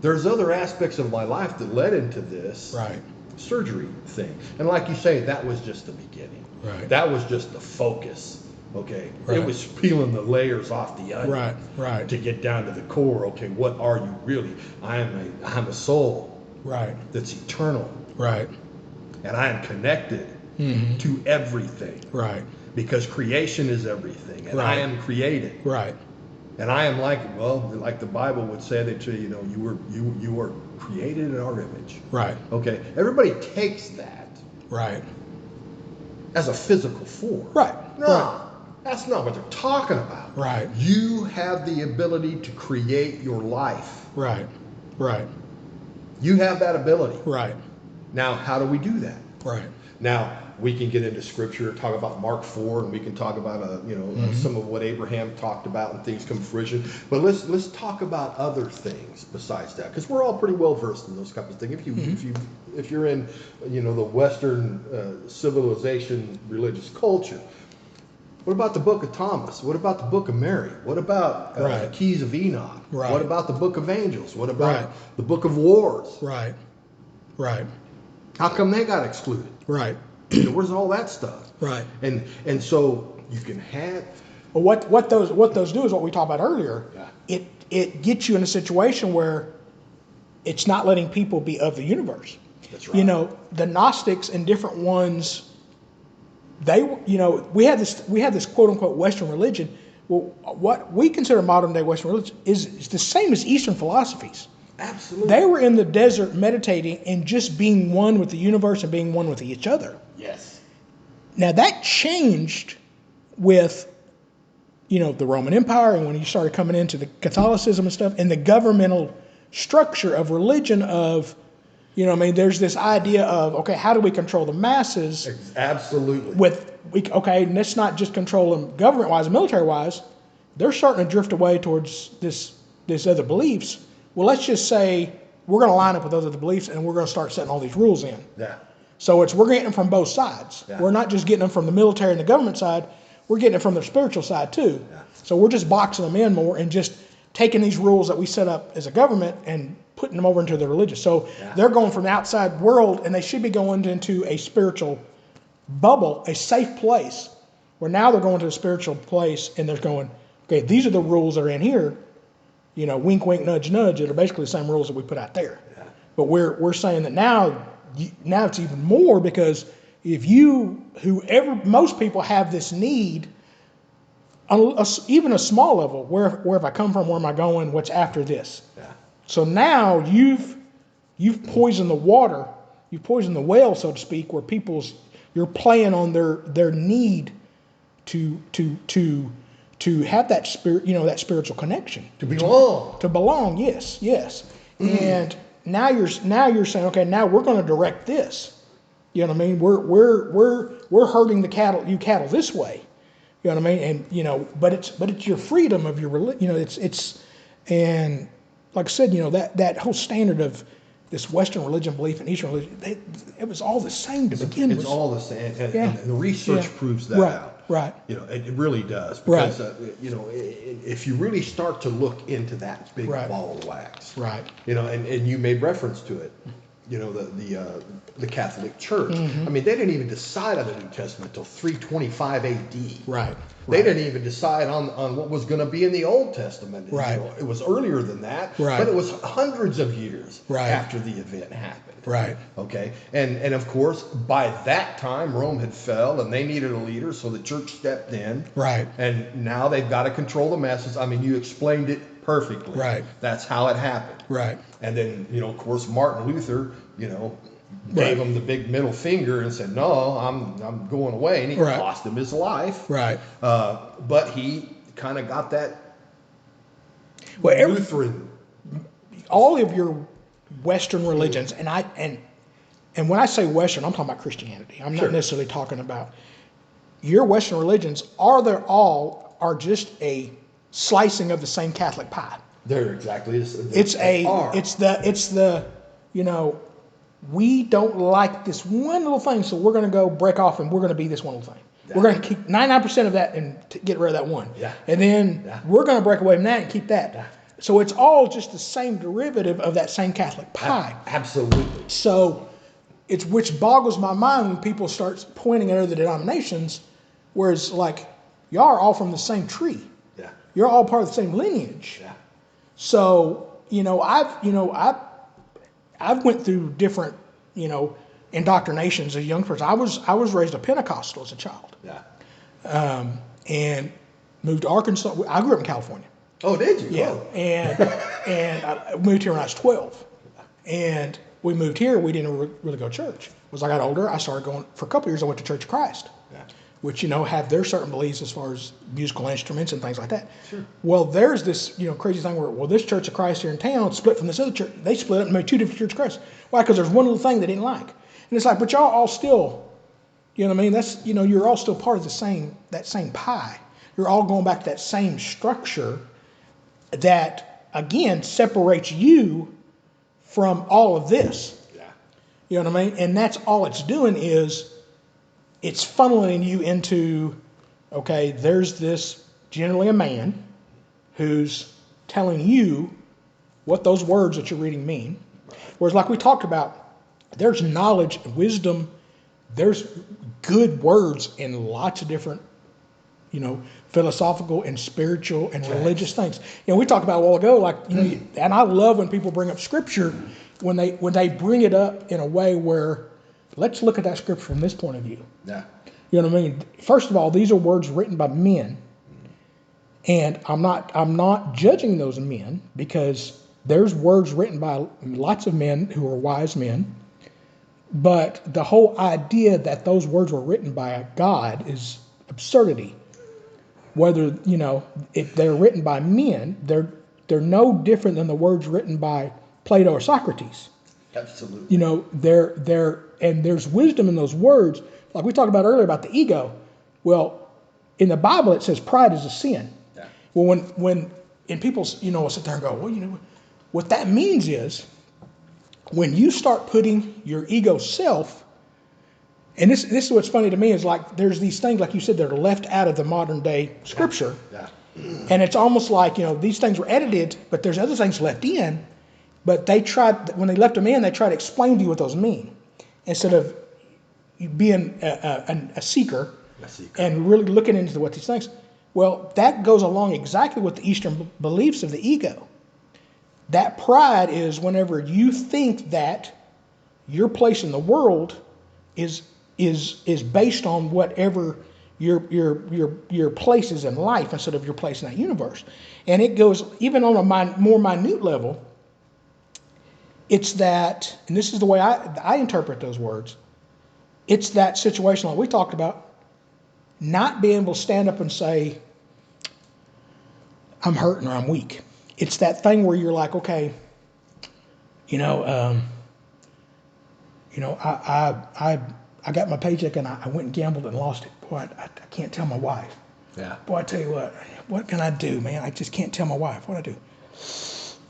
C: there's other aspects of my life that led into this
B: Right.
C: surgery thing. And like you say, that was just the beginning.
B: Right.
C: That was just the focus. Okay.
B: Right.
C: It was peeling the layers off the onion.
B: Right.
C: To get down to the core. Okay, what are you really? I'm a soul.
B: Right.
C: That's eternal.
B: Right.
C: And I am connected to everything.
B: Right.
C: Because creation is everything. And
B: Right.
C: I am created.
B: Right.
C: And I am like the Bible would say that you were created in our image.
B: Right.
C: Okay. Everybody takes that
B: Right.
C: as a physical form.
B: Right.
C: No,
B: Right.
C: that's not what they're talking about.
B: Right.
C: You have the ability to create your life.
B: Right. Right.
C: You have that ability.
B: Right.
C: Now, how do we do that?
B: Right.
C: Now, we can get into scripture, talk about Mark 4, and we can talk about some of what Abraham talked about and things come to fruition. But let's talk about other things besides that, because we're all pretty well versed in those kinds of things. If you're in the Western civilization, religious culture. What about the Book of Thomas? What about the Book of Mary? What about the Keys of Enoch?
B: Right.
C: What about the Book of Angels? What about the Book of Wars?
B: Right. Right.
C: How come they got excluded?
B: Right.
C: Where's all that stuff?
B: Right.
C: And so you can have.
B: Well, what those do is what we talked about earlier.
C: Yeah.
B: It gets you in a situation where it's not letting people be of the universe.
C: That's right.
B: The Gnostics and different ones. We had this quote unquote Western religion. Well, what we consider modern day Western religion is the same as Eastern philosophies.
C: Absolutely.
B: They were in the desert meditating and just being one with the universe and being one with each other.
C: Yes.
B: Now that changed with, the Roman Empire, and when you started coming into the Catholicism and stuff, and the governmental structure of religion of, there's this idea of, okay, how do we control the masses?
C: Absolutely.
B: Let's not just control them government-wise and military-wise. They're starting to drift away towards this other beliefs. Well, let's just say we're going to line up with those other beliefs and we're going to start setting all these rules in.
C: Yeah.
B: So we're getting them from both sides.
C: Yeah.
B: We're not just getting them from the military and the government side. We're getting it from the spiritual side too.
C: Yeah.
B: So we're just boxing them in more and just taking these rules that we set up as a government and putting them over into the religious. So they're going from the outside world and they should be going into a spiritual bubble, a safe place, where now they're going to a spiritual place and they're going, okay, these are the rules that are in here. Wink, wink, nudge, nudge. They're basically the same rules that we put out there.
C: Yeah.
B: But we're saying that now it's even more, because most people have this need, even a small level, where have I come from, where am I going, what's after this?
C: Yeah.
B: So now you've poisoned the water, you've poisoned the well, so to speak, where you're playing on their need to have that spirit, that spiritual connection.
C: To belong.
B: To belong, yes. And now you're saying, okay, now we're going to direct this. You know what I mean? We're herding the cattle this way. You know what I mean? And but it's your freedom of your religion. It's and like I said, that whole standard of this Western religion belief and Eastern religion, it was all the same to begin with.
C: It's all the same, and
B: Yeah.
C: the research
B: Yeah.
C: proves that
B: Right.
C: out.
B: Right.
C: It really does,
B: Right.
C: because if you really start to look into that big
B: Right.
C: ball of wax,
B: Right.
C: and you made reference to it, the Catholic Church.
B: Mm-hmm.
C: I mean, they didn't even decide on the New Testament until 325 A.D.
B: Right.
C: They didn't even decide on what was going to be in the Old Testament.
B: Right.
C: It was earlier than that,
B: Right.
C: but it was hundreds of years
B: Right.
C: after the event happened.
B: Right.
C: Okay, and of course, by that time, Rome had fell, and they needed a leader, so the church stepped in.
B: Right.
C: And now they've got to control the masses. I mean, you explained it perfectly.
B: Right.
C: That's how it happened.
B: Right.
C: And then, of course, Martin Luther,
B: Right.
C: gave him the big middle finger and said, "No, I'm going away," and it
B: Right.
C: cost him his life.
B: Right.
C: But he kind of got that
B: Well,
C: Lutheran.
B: all of your Western religions, and when I say Western, I'm talking about Christianity. I'm
C: Sure.
B: not necessarily talking about your Western religions. Are just a slicing of the same Catholic pie.
C: They're exactly
B: It's the, you know, we don't like this one little thing, so we're going to go break off and we're going to be this one little thing.
C: Yeah.
B: We're going to keep 99% of that and get rid of that one.
C: Yeah.
B: And then
C: Yeah.
B: we're going to break away from that and keep that.
C: Yeah.
B: So it's all just the same derivative of that same Catholic pie.
C: Absolutely.
B: So it's which boggles my mind when people start pointing at other denominations, whereas like y'all are all from the same tree.
C: Yeah.
B: You're all part of the same lineage.
C: Yeah.
B: So, I've went through different, indoctrinations as a young person. I was raised a Pentecostal as a child.
C: Yeah.
B: And moved to Arkansas. I grew up in California.
C: Oh, did you?
B: Yeah.
C: Oh.
B: And I moved here when I was 12. And we moved here. We didn't really go to church. As I got older, I started going, for a couple of years, I went to Church of Christ.
C: Yeah.
B: Which, have their certain beliefs as far as musical instruments and things like that.
C: Sure.
B: Well, there's this, crazy thing where, this Church of Christ here in town split from this other church. They split up and made two different Church of Christ. Why? Because there's one little thing they didn't like. And it's like, but y'all all still, that's, you're all still part of that same pie. You're all going back to that same structure that, again, separates you from all of this.
C: Yeah.
B: You know what I mean? And that's all it's doing is, it's funneling you into, okay, there's this, generally a man, who's telling you what those words that you're reading mean. Whereas like we talked about, there's knowledge, wisdom, there's good words in lots of different, philosophical and spiritual and religious things. We talked about a while ago, like, and I love when people bring up scripture, when they bring it up in a way where, let's look at that scripture from this point of view.
C: Yeah.
B: You know what I mean? First of all, these are words written by men. And I'm not judging those men, because there's words written by lots of men who are wise men. But the whole idea that those words were written by a God is absurdity. Whether, if they're written by men, they're no different than the words written by Plato or Socrates.
C: Absolutely.
B: And there's wisdom in those words. Like we talked about earlier about the ego. Well, in the Bible it says pride is a sin.
C: Yeah.
B: Well, when people sit there and go, well, what that means is when you start putting your ego self, and this is what's funny to me, is like there's these things, like you said, that are left out of the modern day scripture.
C: Yeah.
B: And it's almost like, these things were edited, but there's other things left in. But when they left them in, they try to explain to you what those mean, instead of you being a seeker and really looking into what these things. Well, that goes along exactly with the Eastern beliefs of the ego. That pride is whenever you think that your place in the world is based on whatever your place is in life, instead of your place in that universe. And it goes even on a more minute level. It's that, and this is the way I interpret those words, it's that situation like we talked about, not being able to stand up and say, I'm hurting or I'm weak. It's that thing where you're like, okay, I got my paycheck and I went and gambled and lost it. Boy, I can't tell my wife.
C: Yeah.
B: Boy, I tell you what can I do, man? I just can't tell my wife what I do.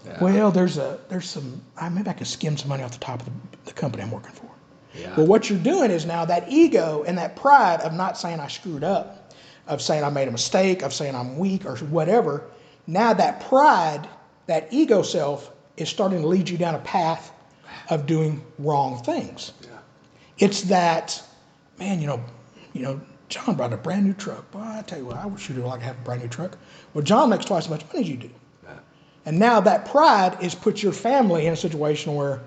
C: Yeah.
B: Well, there's some, maybe I can skim some money off the top of the company I'm working for.
C: Yeah.
B: Well, what you're doing is now that ego and that pride of not saying I screwed up, of saying I made a mistake, of saying I'm weak or whatever, now that pride, that ego self is starting to lead you down a path of doing wrong things.
C: Yeah.
B: It's that, man, John brought a brand new truck. Boy, I tell you what, I wish you'd like to have a brand new truck. Well, John makes twice as much money as you do. And now that pride is put your family in a situation where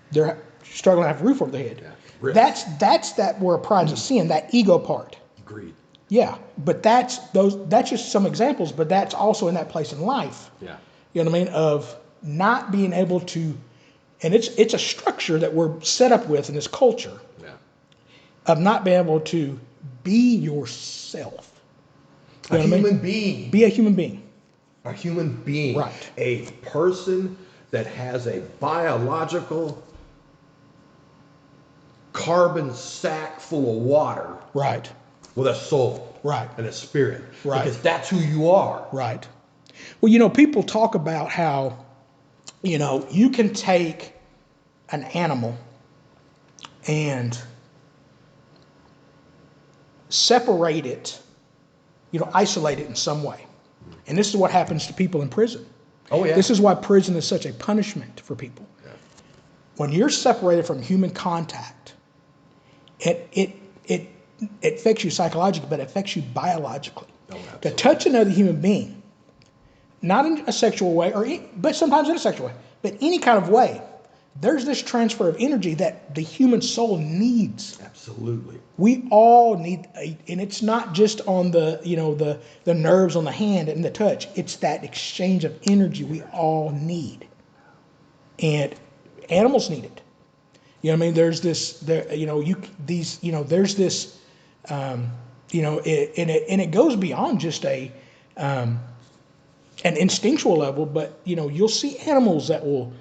B: they're struggling to have a roof over their head.
C: Yeah.
B: That's where pride's a sin, that ego part.
C: Agreed.
B: Yeah, but that's just some examples, but that's also in that place in life.
C: Yeah.
B: You know what I mean? Of not being able to, and it's a structure that we're set up with in this culture.
C: Yeah.
B: Of not being able to be yourself. You know what I mean?
C: Human being.
B: Be a human being.
C: A human being.
B: Right.
C: A person that has a biological carbon sack full of water
B: Right.
C: with a soul.
B: Right.
C: And a spirit.
B: Right.
C: Because that's who you are.
B: Right. Well, people talk about how, you can take an animal and separate it, isolate it in some way. And this is what happens to people in prison.
C: Oh, yeah.
B: This is why prison is such a punishment for people.
C: Yeah.
B: When you're separated from human contact, it affects you psychologically, but it affects you biologically.
C: Oh,
B: to touch another human being, not in a sexual way, but sometimes in a sexual way, but any kind of way, there's this transfer of energy that the human soul needs.
C: Absolutely.
B: We all need, and it's not just on the nerves on the hand and the touch. It's that exchange of energy we all need, and animals need it. There's this, there's this, and it goes beyond just an instinctual level. But you'll see animals that will,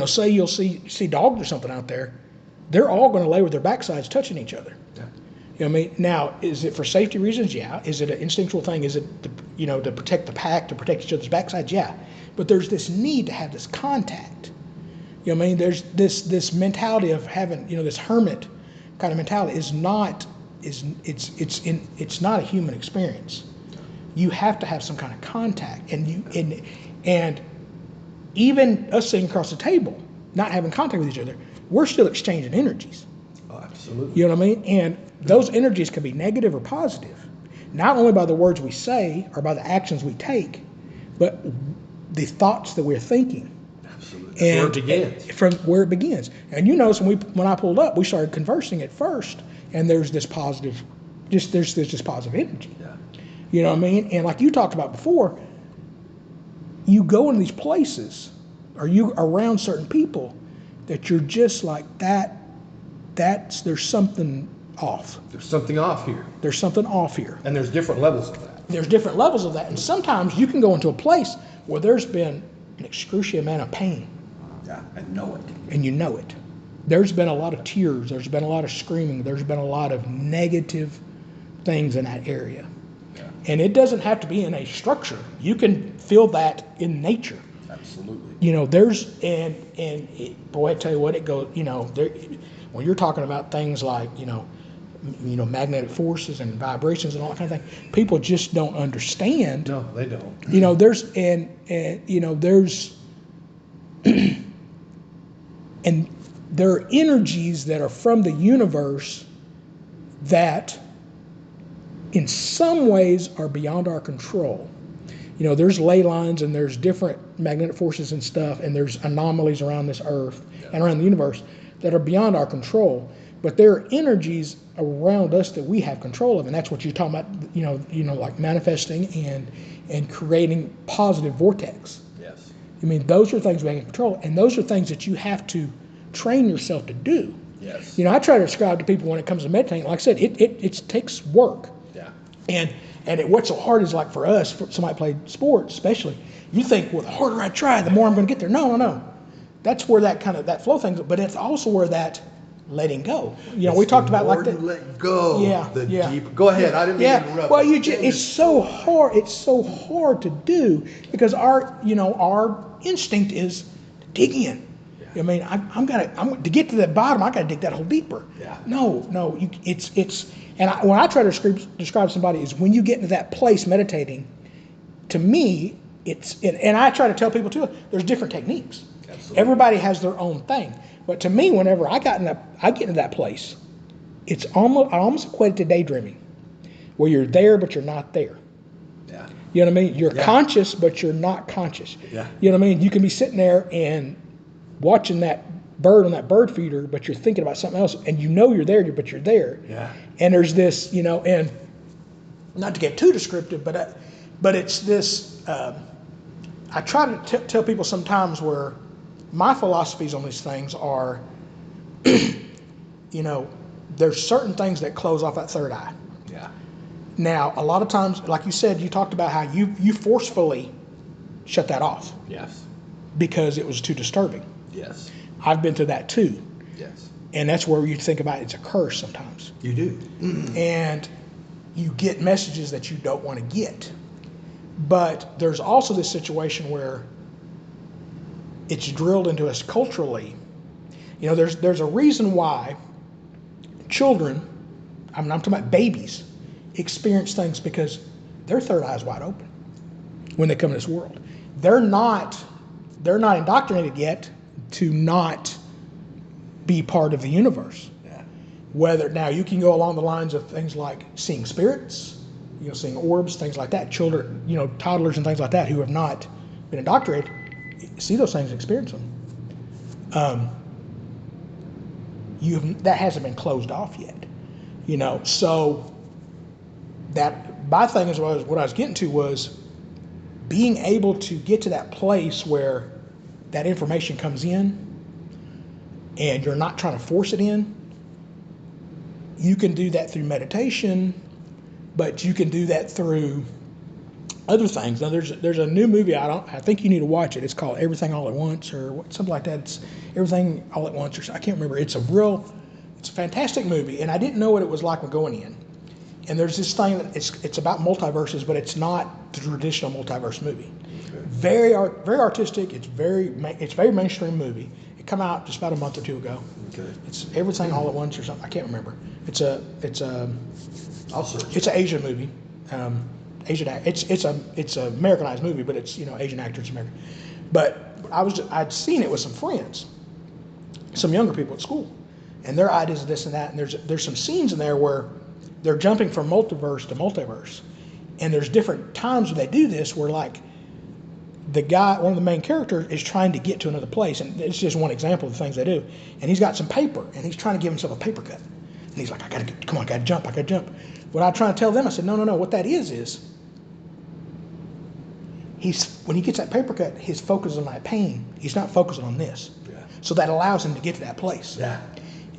B: say you'll see dogs or something out there. They're all going to lay with their backsides touching each other. Yeah. Now, is it for safety reasons? Yeah. Is it an instinctual thing? Is it, to protect the pack, to protect each other's backsides? Yeah. But there's this need to have this contact. There's this mentality of having, this hermit kind of mentality it's not a human experience. You have to have some kind of contact, and even us sitting across the table, not having contact with each other, we're still exchanging energies.
C: Oh, absolutely.
B: You know what I mean? And those energies can be negative or positive, not only by the words we say or by the actions we take, but the thoughts that we're thinking.
C: Absolutely.
B: And
C: where it begins.
B: From where it begins. And when I pulled up, we started conversing at first, and there's this positive, there's this positive energy.
C: Yeah.
B: You know what I mean? And like you talked about before, you go in these places, or you around certain people, that you're just like that. There's something off.
C: There's something off here.
B: There's something off here.
C: And there's different levels of that.
B: There's different levels of that, and sometimes you can go into a place where there's been an excruciating amount of pain.
C: Yeah, I know it.
B: And you know it. There's been a lot of tears. There's been a lot of screaming. There's been a lot of negative things in that area.
C: Yeah.
B: And it doesn't have to be in a structure. You can feel that in nature.
C: Absolutely.
B: Boy, I tell you what, it goes, when you're talking about things like, magnetic forces and vibrations and all that kind of thing, people just don't understand.
C: No, they don't.
B: There's and there are energies that are from the universe that in some ways are beyond our control. There's ley lines and there's different magnetic forces and stuff, and there's anomalies around this earth and around the universe that are beyond our control. But there are energies around us that we have control of, and that's what you're talking about, like manifesting and creating positive vortex.
C: Yes.
B: Those are things we can control, and those are things that you have to train yourself to do.
C: Yes.
B: I try to describe to people when it comes to meditating, like I said, it takes work.
C: Yeah.
B: And what's so hard is, like for us, for somebody played sports especially, you think, well, the harder I try, the more I'm going to get there. No. That's where that flow thing, but it's also where that letting go. We talked about like that.
C: Let go.
B: Yeah.
C: Deeper. Go ahead. I didn't mean to interrupt.
B: Well, it's so hard. It's so hard to do because our instinct is to dig in.
C: Yeah.
B: I'm to get to the bottom. I got to dig that hole deeper.
C: Yeah.
B: No. When I try to describe somebody is when you get into that place meditating, to me, and I try to tell people too, there's different techniques.
C: Absolutely.
B: Everybody has their own thing. But to me, whenever I get into that place, I almost equate it to daydreaming, where you're there but you're not there.
C: Yeah.
B: You know what I mean? You're conscious but you're not conscious.
C: Yeah.
B: You know what I mean? You can be sitting there and watching that bird on that bird feeder, but you're thinking about something else, and you're there, but you're there.
C: Yeah.
B: And there's this, and not to get too descriptive, but it's this. I try to tell people sometimes where my philosophies on these things are, there's certain things that close off that third eye.
C: Yeah.
B: Now, a lot of times, like you said, you talked about how you forcefully shut that off.
C: Yes.
B: Because it was too disturbing.
C: Yes.
B: I've been through that too.
C: Yes.
B: And that's where you think about it's a curse sometimes.
C: You do.
B: And you get messages that you don't want to get. But there's also this situation where it's drilled into us culturally. There's a reason why children, I'm talking about babies, experience things because their third eye is wide open when they come to this world. They're not indoctrinated yet to not be part of the universe. Whether now you can go along the lines of things like seeing spirits, seeing orbs, things like that. Children, toddlers and things like that who have not been indoctrinated see those things and experience them. That hasn't been closed off yet. So that my thing is what I was getting to was being able to get to that place where that information comes in and you're not trying to force it in. You can do that through meditation, but you can do that through other things. Now there's a new movie I think you need to watch it. It's called Everything All at Once or something like that. It's Everything All at Once or I can't remember. It's a fantastic movie, and I didn't know what it was like when going in. And there's this thing that it's about multiverses, but it's not the traditional multiverse movie. Okay. Very artistic. It's very mainstream movie. It came out just about a month or two ago.
C: Okay.
B: It's Everything All at Once or something. I can't remember.
C: I'll search.
B: It's an Asian movie. It's a Americanized movie, but it's Asian actors American. But I'd seen it with some friends, some younger people at school, and their ideas of this and that. And there's some scenes in there where they're jumping from multiverse to multiverse, and there's different times when they do this where like the guy, one of the main characters, is trying to get to another place, and it's just one example of the things they do. And he's got some paper, and he's trying to give himself a paper cut, and he's like, I gotta jump. What I try to tell them, I said, no. What that is when he gets that paper cut, his focus is on that pain. He's not focusing on this.
C: Yeah.
B: So that allows him to get to that place.
C: Yeah.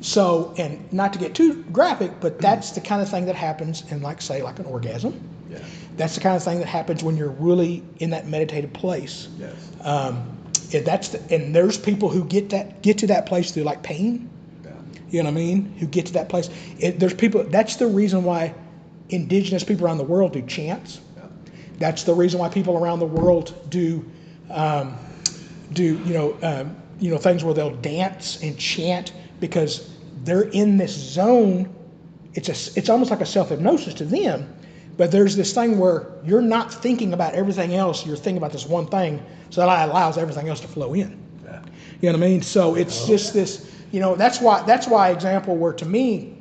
B: So, and not to get too graphic, but that's the kind of thing that happens in like an orgasm.
C: Yeah.
B: That's the kind of thing that happens when you're really in that meditative place.
C: Yes.
B: And there's people who get to that place through like pain.
C: Yeah.
B: You know what I mean? Who get to that place. There's people. That's the reason why indigenous people around the world do chants.
C: Yeah.
B: That's the reason why people around the world do things where they'll dance and chant, because they're in this zone. It's almost like a self-hypnosis to them, but there's this thing where you're not thinking about everything else. You're thinking about this one thing, so that allows everything else to flow in.
C: Yeah.
B: You know what I mean? So it's just this. That's why example where to me,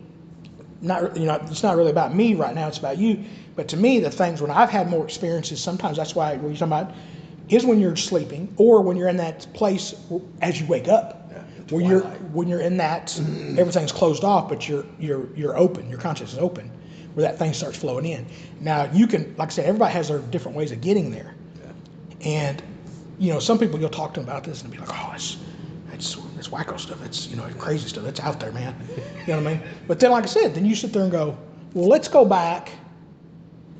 B: it's not really about me right now. It's about you. But to me, the things when I've had more experiences, sometimes that's why what you're talking about is when you're sleeping or when you're in that place as you wake up. When you're in that, everything's closed off, but you're open. Your consciousness is open, where that thing starts flowing in. Now you can, like I said, everybody has their different ways of getting there. Yeah. And some people you'll talk to them about this and be like, oh, it's wacko stuff. It's crazy stuff. It's out there, man. You know what I mean? But then, like I said, then you sit there and go, well, let's go back.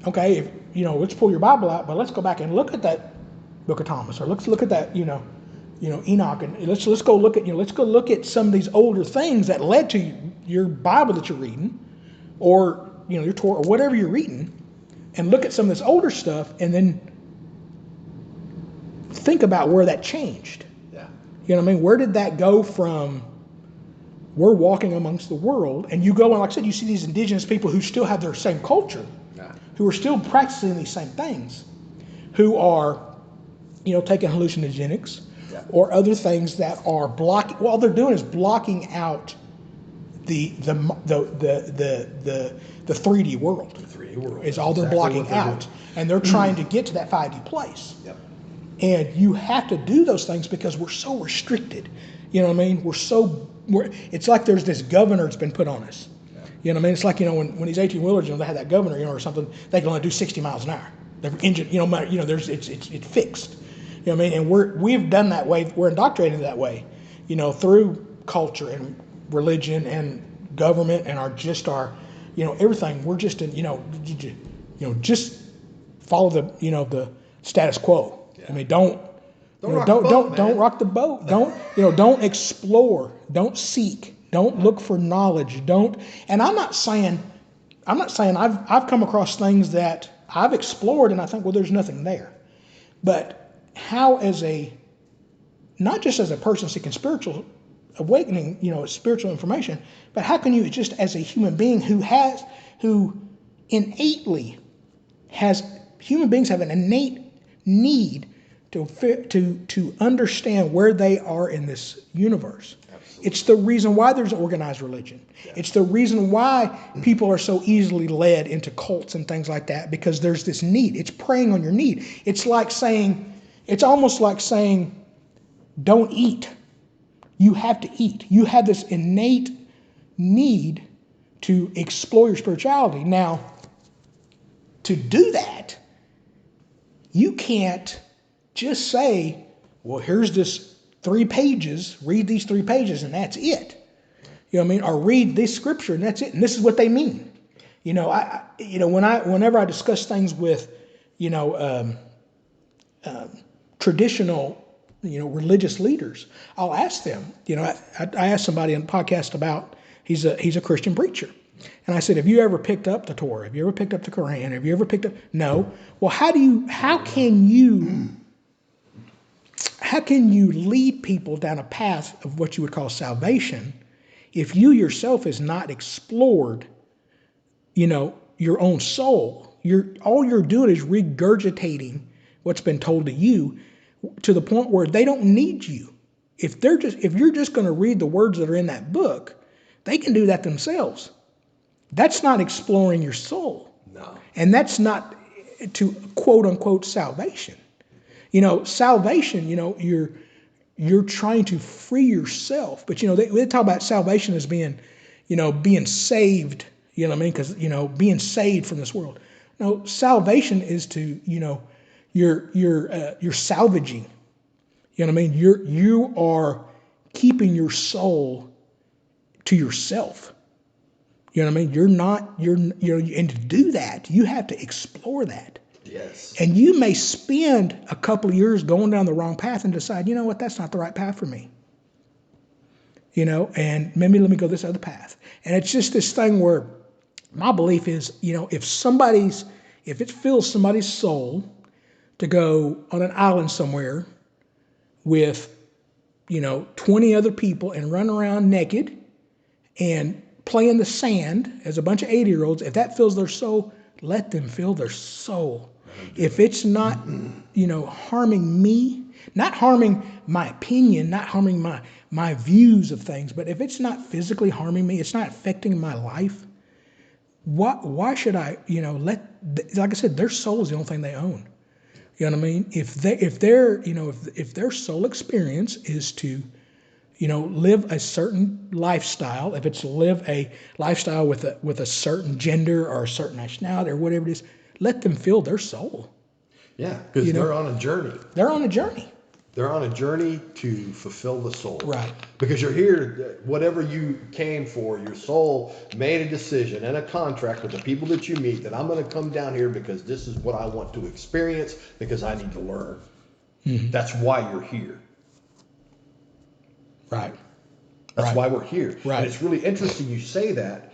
B: Okay, let's pull your Bible out, but let's go back and look at that Book of Thomas, or let's look at that, Enoch, and let's go look at some of these older things that led to your Bible that you're reading, or your Torah, or whatever you're reading, and look at some of this older stuff, and then think about where that changed.
C: Yeah.
B: You know what I mean? Where did that go from? We're walking amongst the world, and you go and, like I said, you see these indigenous people who still have their same culture, who are still practicing these same things, who are, taking hallucinogenics. Yeah. Or other things that are blocking. All they're doing is blocking out the 3D world. The 3D world is all they're blocking out, and they're trying to get to that 5D place.
C: Yep.
B: And you have to do those things because we're so restricted. You know what I mean? It's like there's this governor that's been put on us. Yeah. You know what I mean? It's like when these 18-wheelers, they had that governor, or something. They can only do 60 miles an hour. Their engine, it's fixed. You know what I mean? And we've done that way. We're indoctrinated that way, through culture and religion and government and our everything. We're just just follow the status quo. Yeah. I mean, don't rock the boat. Don't explore. Don't seek. Don't look for knowledge. And I'm not saying I've come across things that I've explored and I think, well, there's nothing there. But how not just as a person seeking spiritual awakening, spiritual information, but how can you just as a human being who innately human beings have an innate need to understand where they are in this universe. Absolutely. It's the reason why there's organized religion. Yeah. It's the reason why people are so easily led into cults and things like that, because there's this need. It's preying on your need. It's almost like saying, don't eat. You have to eat. You have this innate need to explore your spirituality. Now, to do that, you can't just say, well, here's this 3 pages, read these 3 pages and that's it. You know what I mean? Or read this scripture and that's it. And this is what they mean. Whenever I discuss things with, traditional, religious leaders, I'll ask them, I asked somebody on the podcast about, he's a Christian preacher. And I said, have you ever picked up the Torah? Have you ever picked up the Quran? Have you ever picked up? No. Well, how can you lead people down a path of what you would call salvation if you yourself has not explored, your own soul? All you're doing is regurgitating what's been told to you to the point where they don't need you. If you're just going to read the words that are in that book, they can do that themselves. That's not exploring your soul. No. And that's not to quote unquote salvation. Salvation, you're trying to free yourself. But, they talk about salvation as being, being saved, you know what I mean? Because, being saved from this world. No, salvation is to, you're salvaging. You know what I mean? You are keeping your soul to yourself. You know what I mean? And to do that, you have to explore that. Yes. And you may spend a couple of years going down the wrong path and decide, you know what, that's not the right path for me. And maybe let me go this other path. And it's just this thing where my belief is, if it fills somebody's soul to go on an island somewhere with, 20 other people and run around naked and play in the sand as a bunch of 80-year-olds, if that fills their soul, let them fill their soul. If it's not, harming me, not harming my opinion, not harming my views of things, but if it's not physically harming me, it's not affecting my life, why should I, like I said, their soul is the only thing they own. You know what I mean? If their soul experience is to, live a certain lifestyle, if it's live a lifestyle with a certain gender or a certain nationality or whatever it is, let them fill their soul.
C: Yeah, because they're on a journey.
B: They're on a journey.
C: They're on a journey to fulfill the soul.
B: Right.
C: Because you're here, whatever you came for, your soul made a decision and a contract with the people that you meet that I'm going to come down here because this is what I want to experience, because I need to learn. Mm-hmm. That's why you're here.
B: Right.
C: That's why we're here.
B: Right.
C: And it's really interesting you say that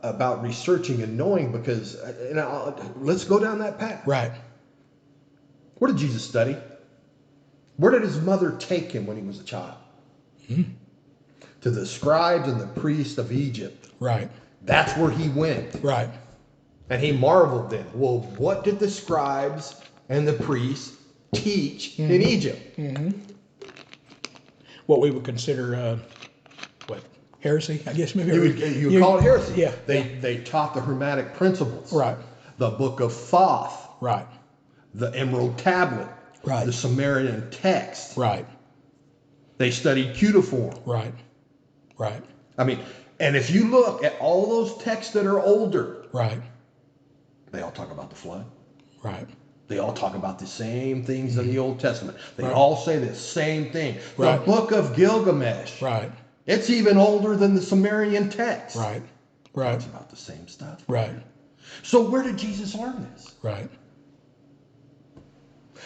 C: about researching and knowing, because let's go down that path.
B: Right.
C: Where did Jesus study? Where did his mother take him when he was a child? Mm-hmm. To the scribes and the priests of Egypt.
B: Right.
C: That's where he went.
B: Right.
C: And he marveled then. Well, what did the scribes and the priests teach in Egypt?
B: Mm-hmm. What we would consider, heresy, I guess maybe.
C: You would call it heresy.
B: Yeah.
C: They taught the Hermetic principles.
B: Right.
C: The Book of Thoth.
B: Right.
C: The Emerald Tablet.
B: Right.
C: The Sumerian text.
B: Right.
C: They studied cuneiform.
B: Right. Right.
C: I mean, and if you look at all those texts that are older.
B: Right.
C: They all talk about the flood.
B: Right.
C: They all talk about the same things in the Old Testament. They all say the same thing. The Book of Gilgamesh.
B: Right.
C: It's even older than the Sumerian text.
B: Right. Right.
C: It's about the same stuff.
B: Right.
C: So where did Jesus learn this?
B: Right.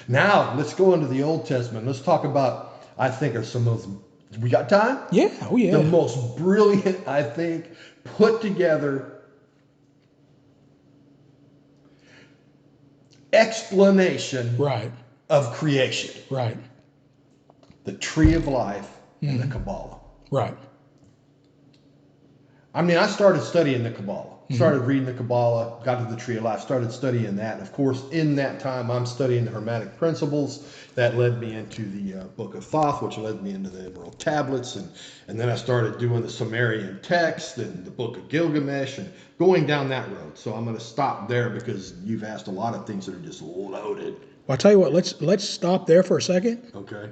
C: Now, let's go into the Old Testament. Let's talk about, I think, are some of those. We got time?
B: Yeah. Oh, yeah.
C: The most brilliant, I think, put together explanation
B: Right.
C: of creation.
B: Right.
C: The tree of life and the Kabbalah.
B: Right.
C: I mean, I started studying the Kabbalah. Started reading the Kabbalah, got to the Tree of Life, started studying that. And of course, in that time, I'm studying the Hermetic principles. That led me into the Book of Thoth, which led me into the Emerald Tablets. And then I started doing the Sumerian text and the Book of Gilgamesh and going down that road. So I'm going to stop there because you've asked a lot of things that are just loaded.
B: Well, I'll tell you what, let's stop there for a second.
C: Okay.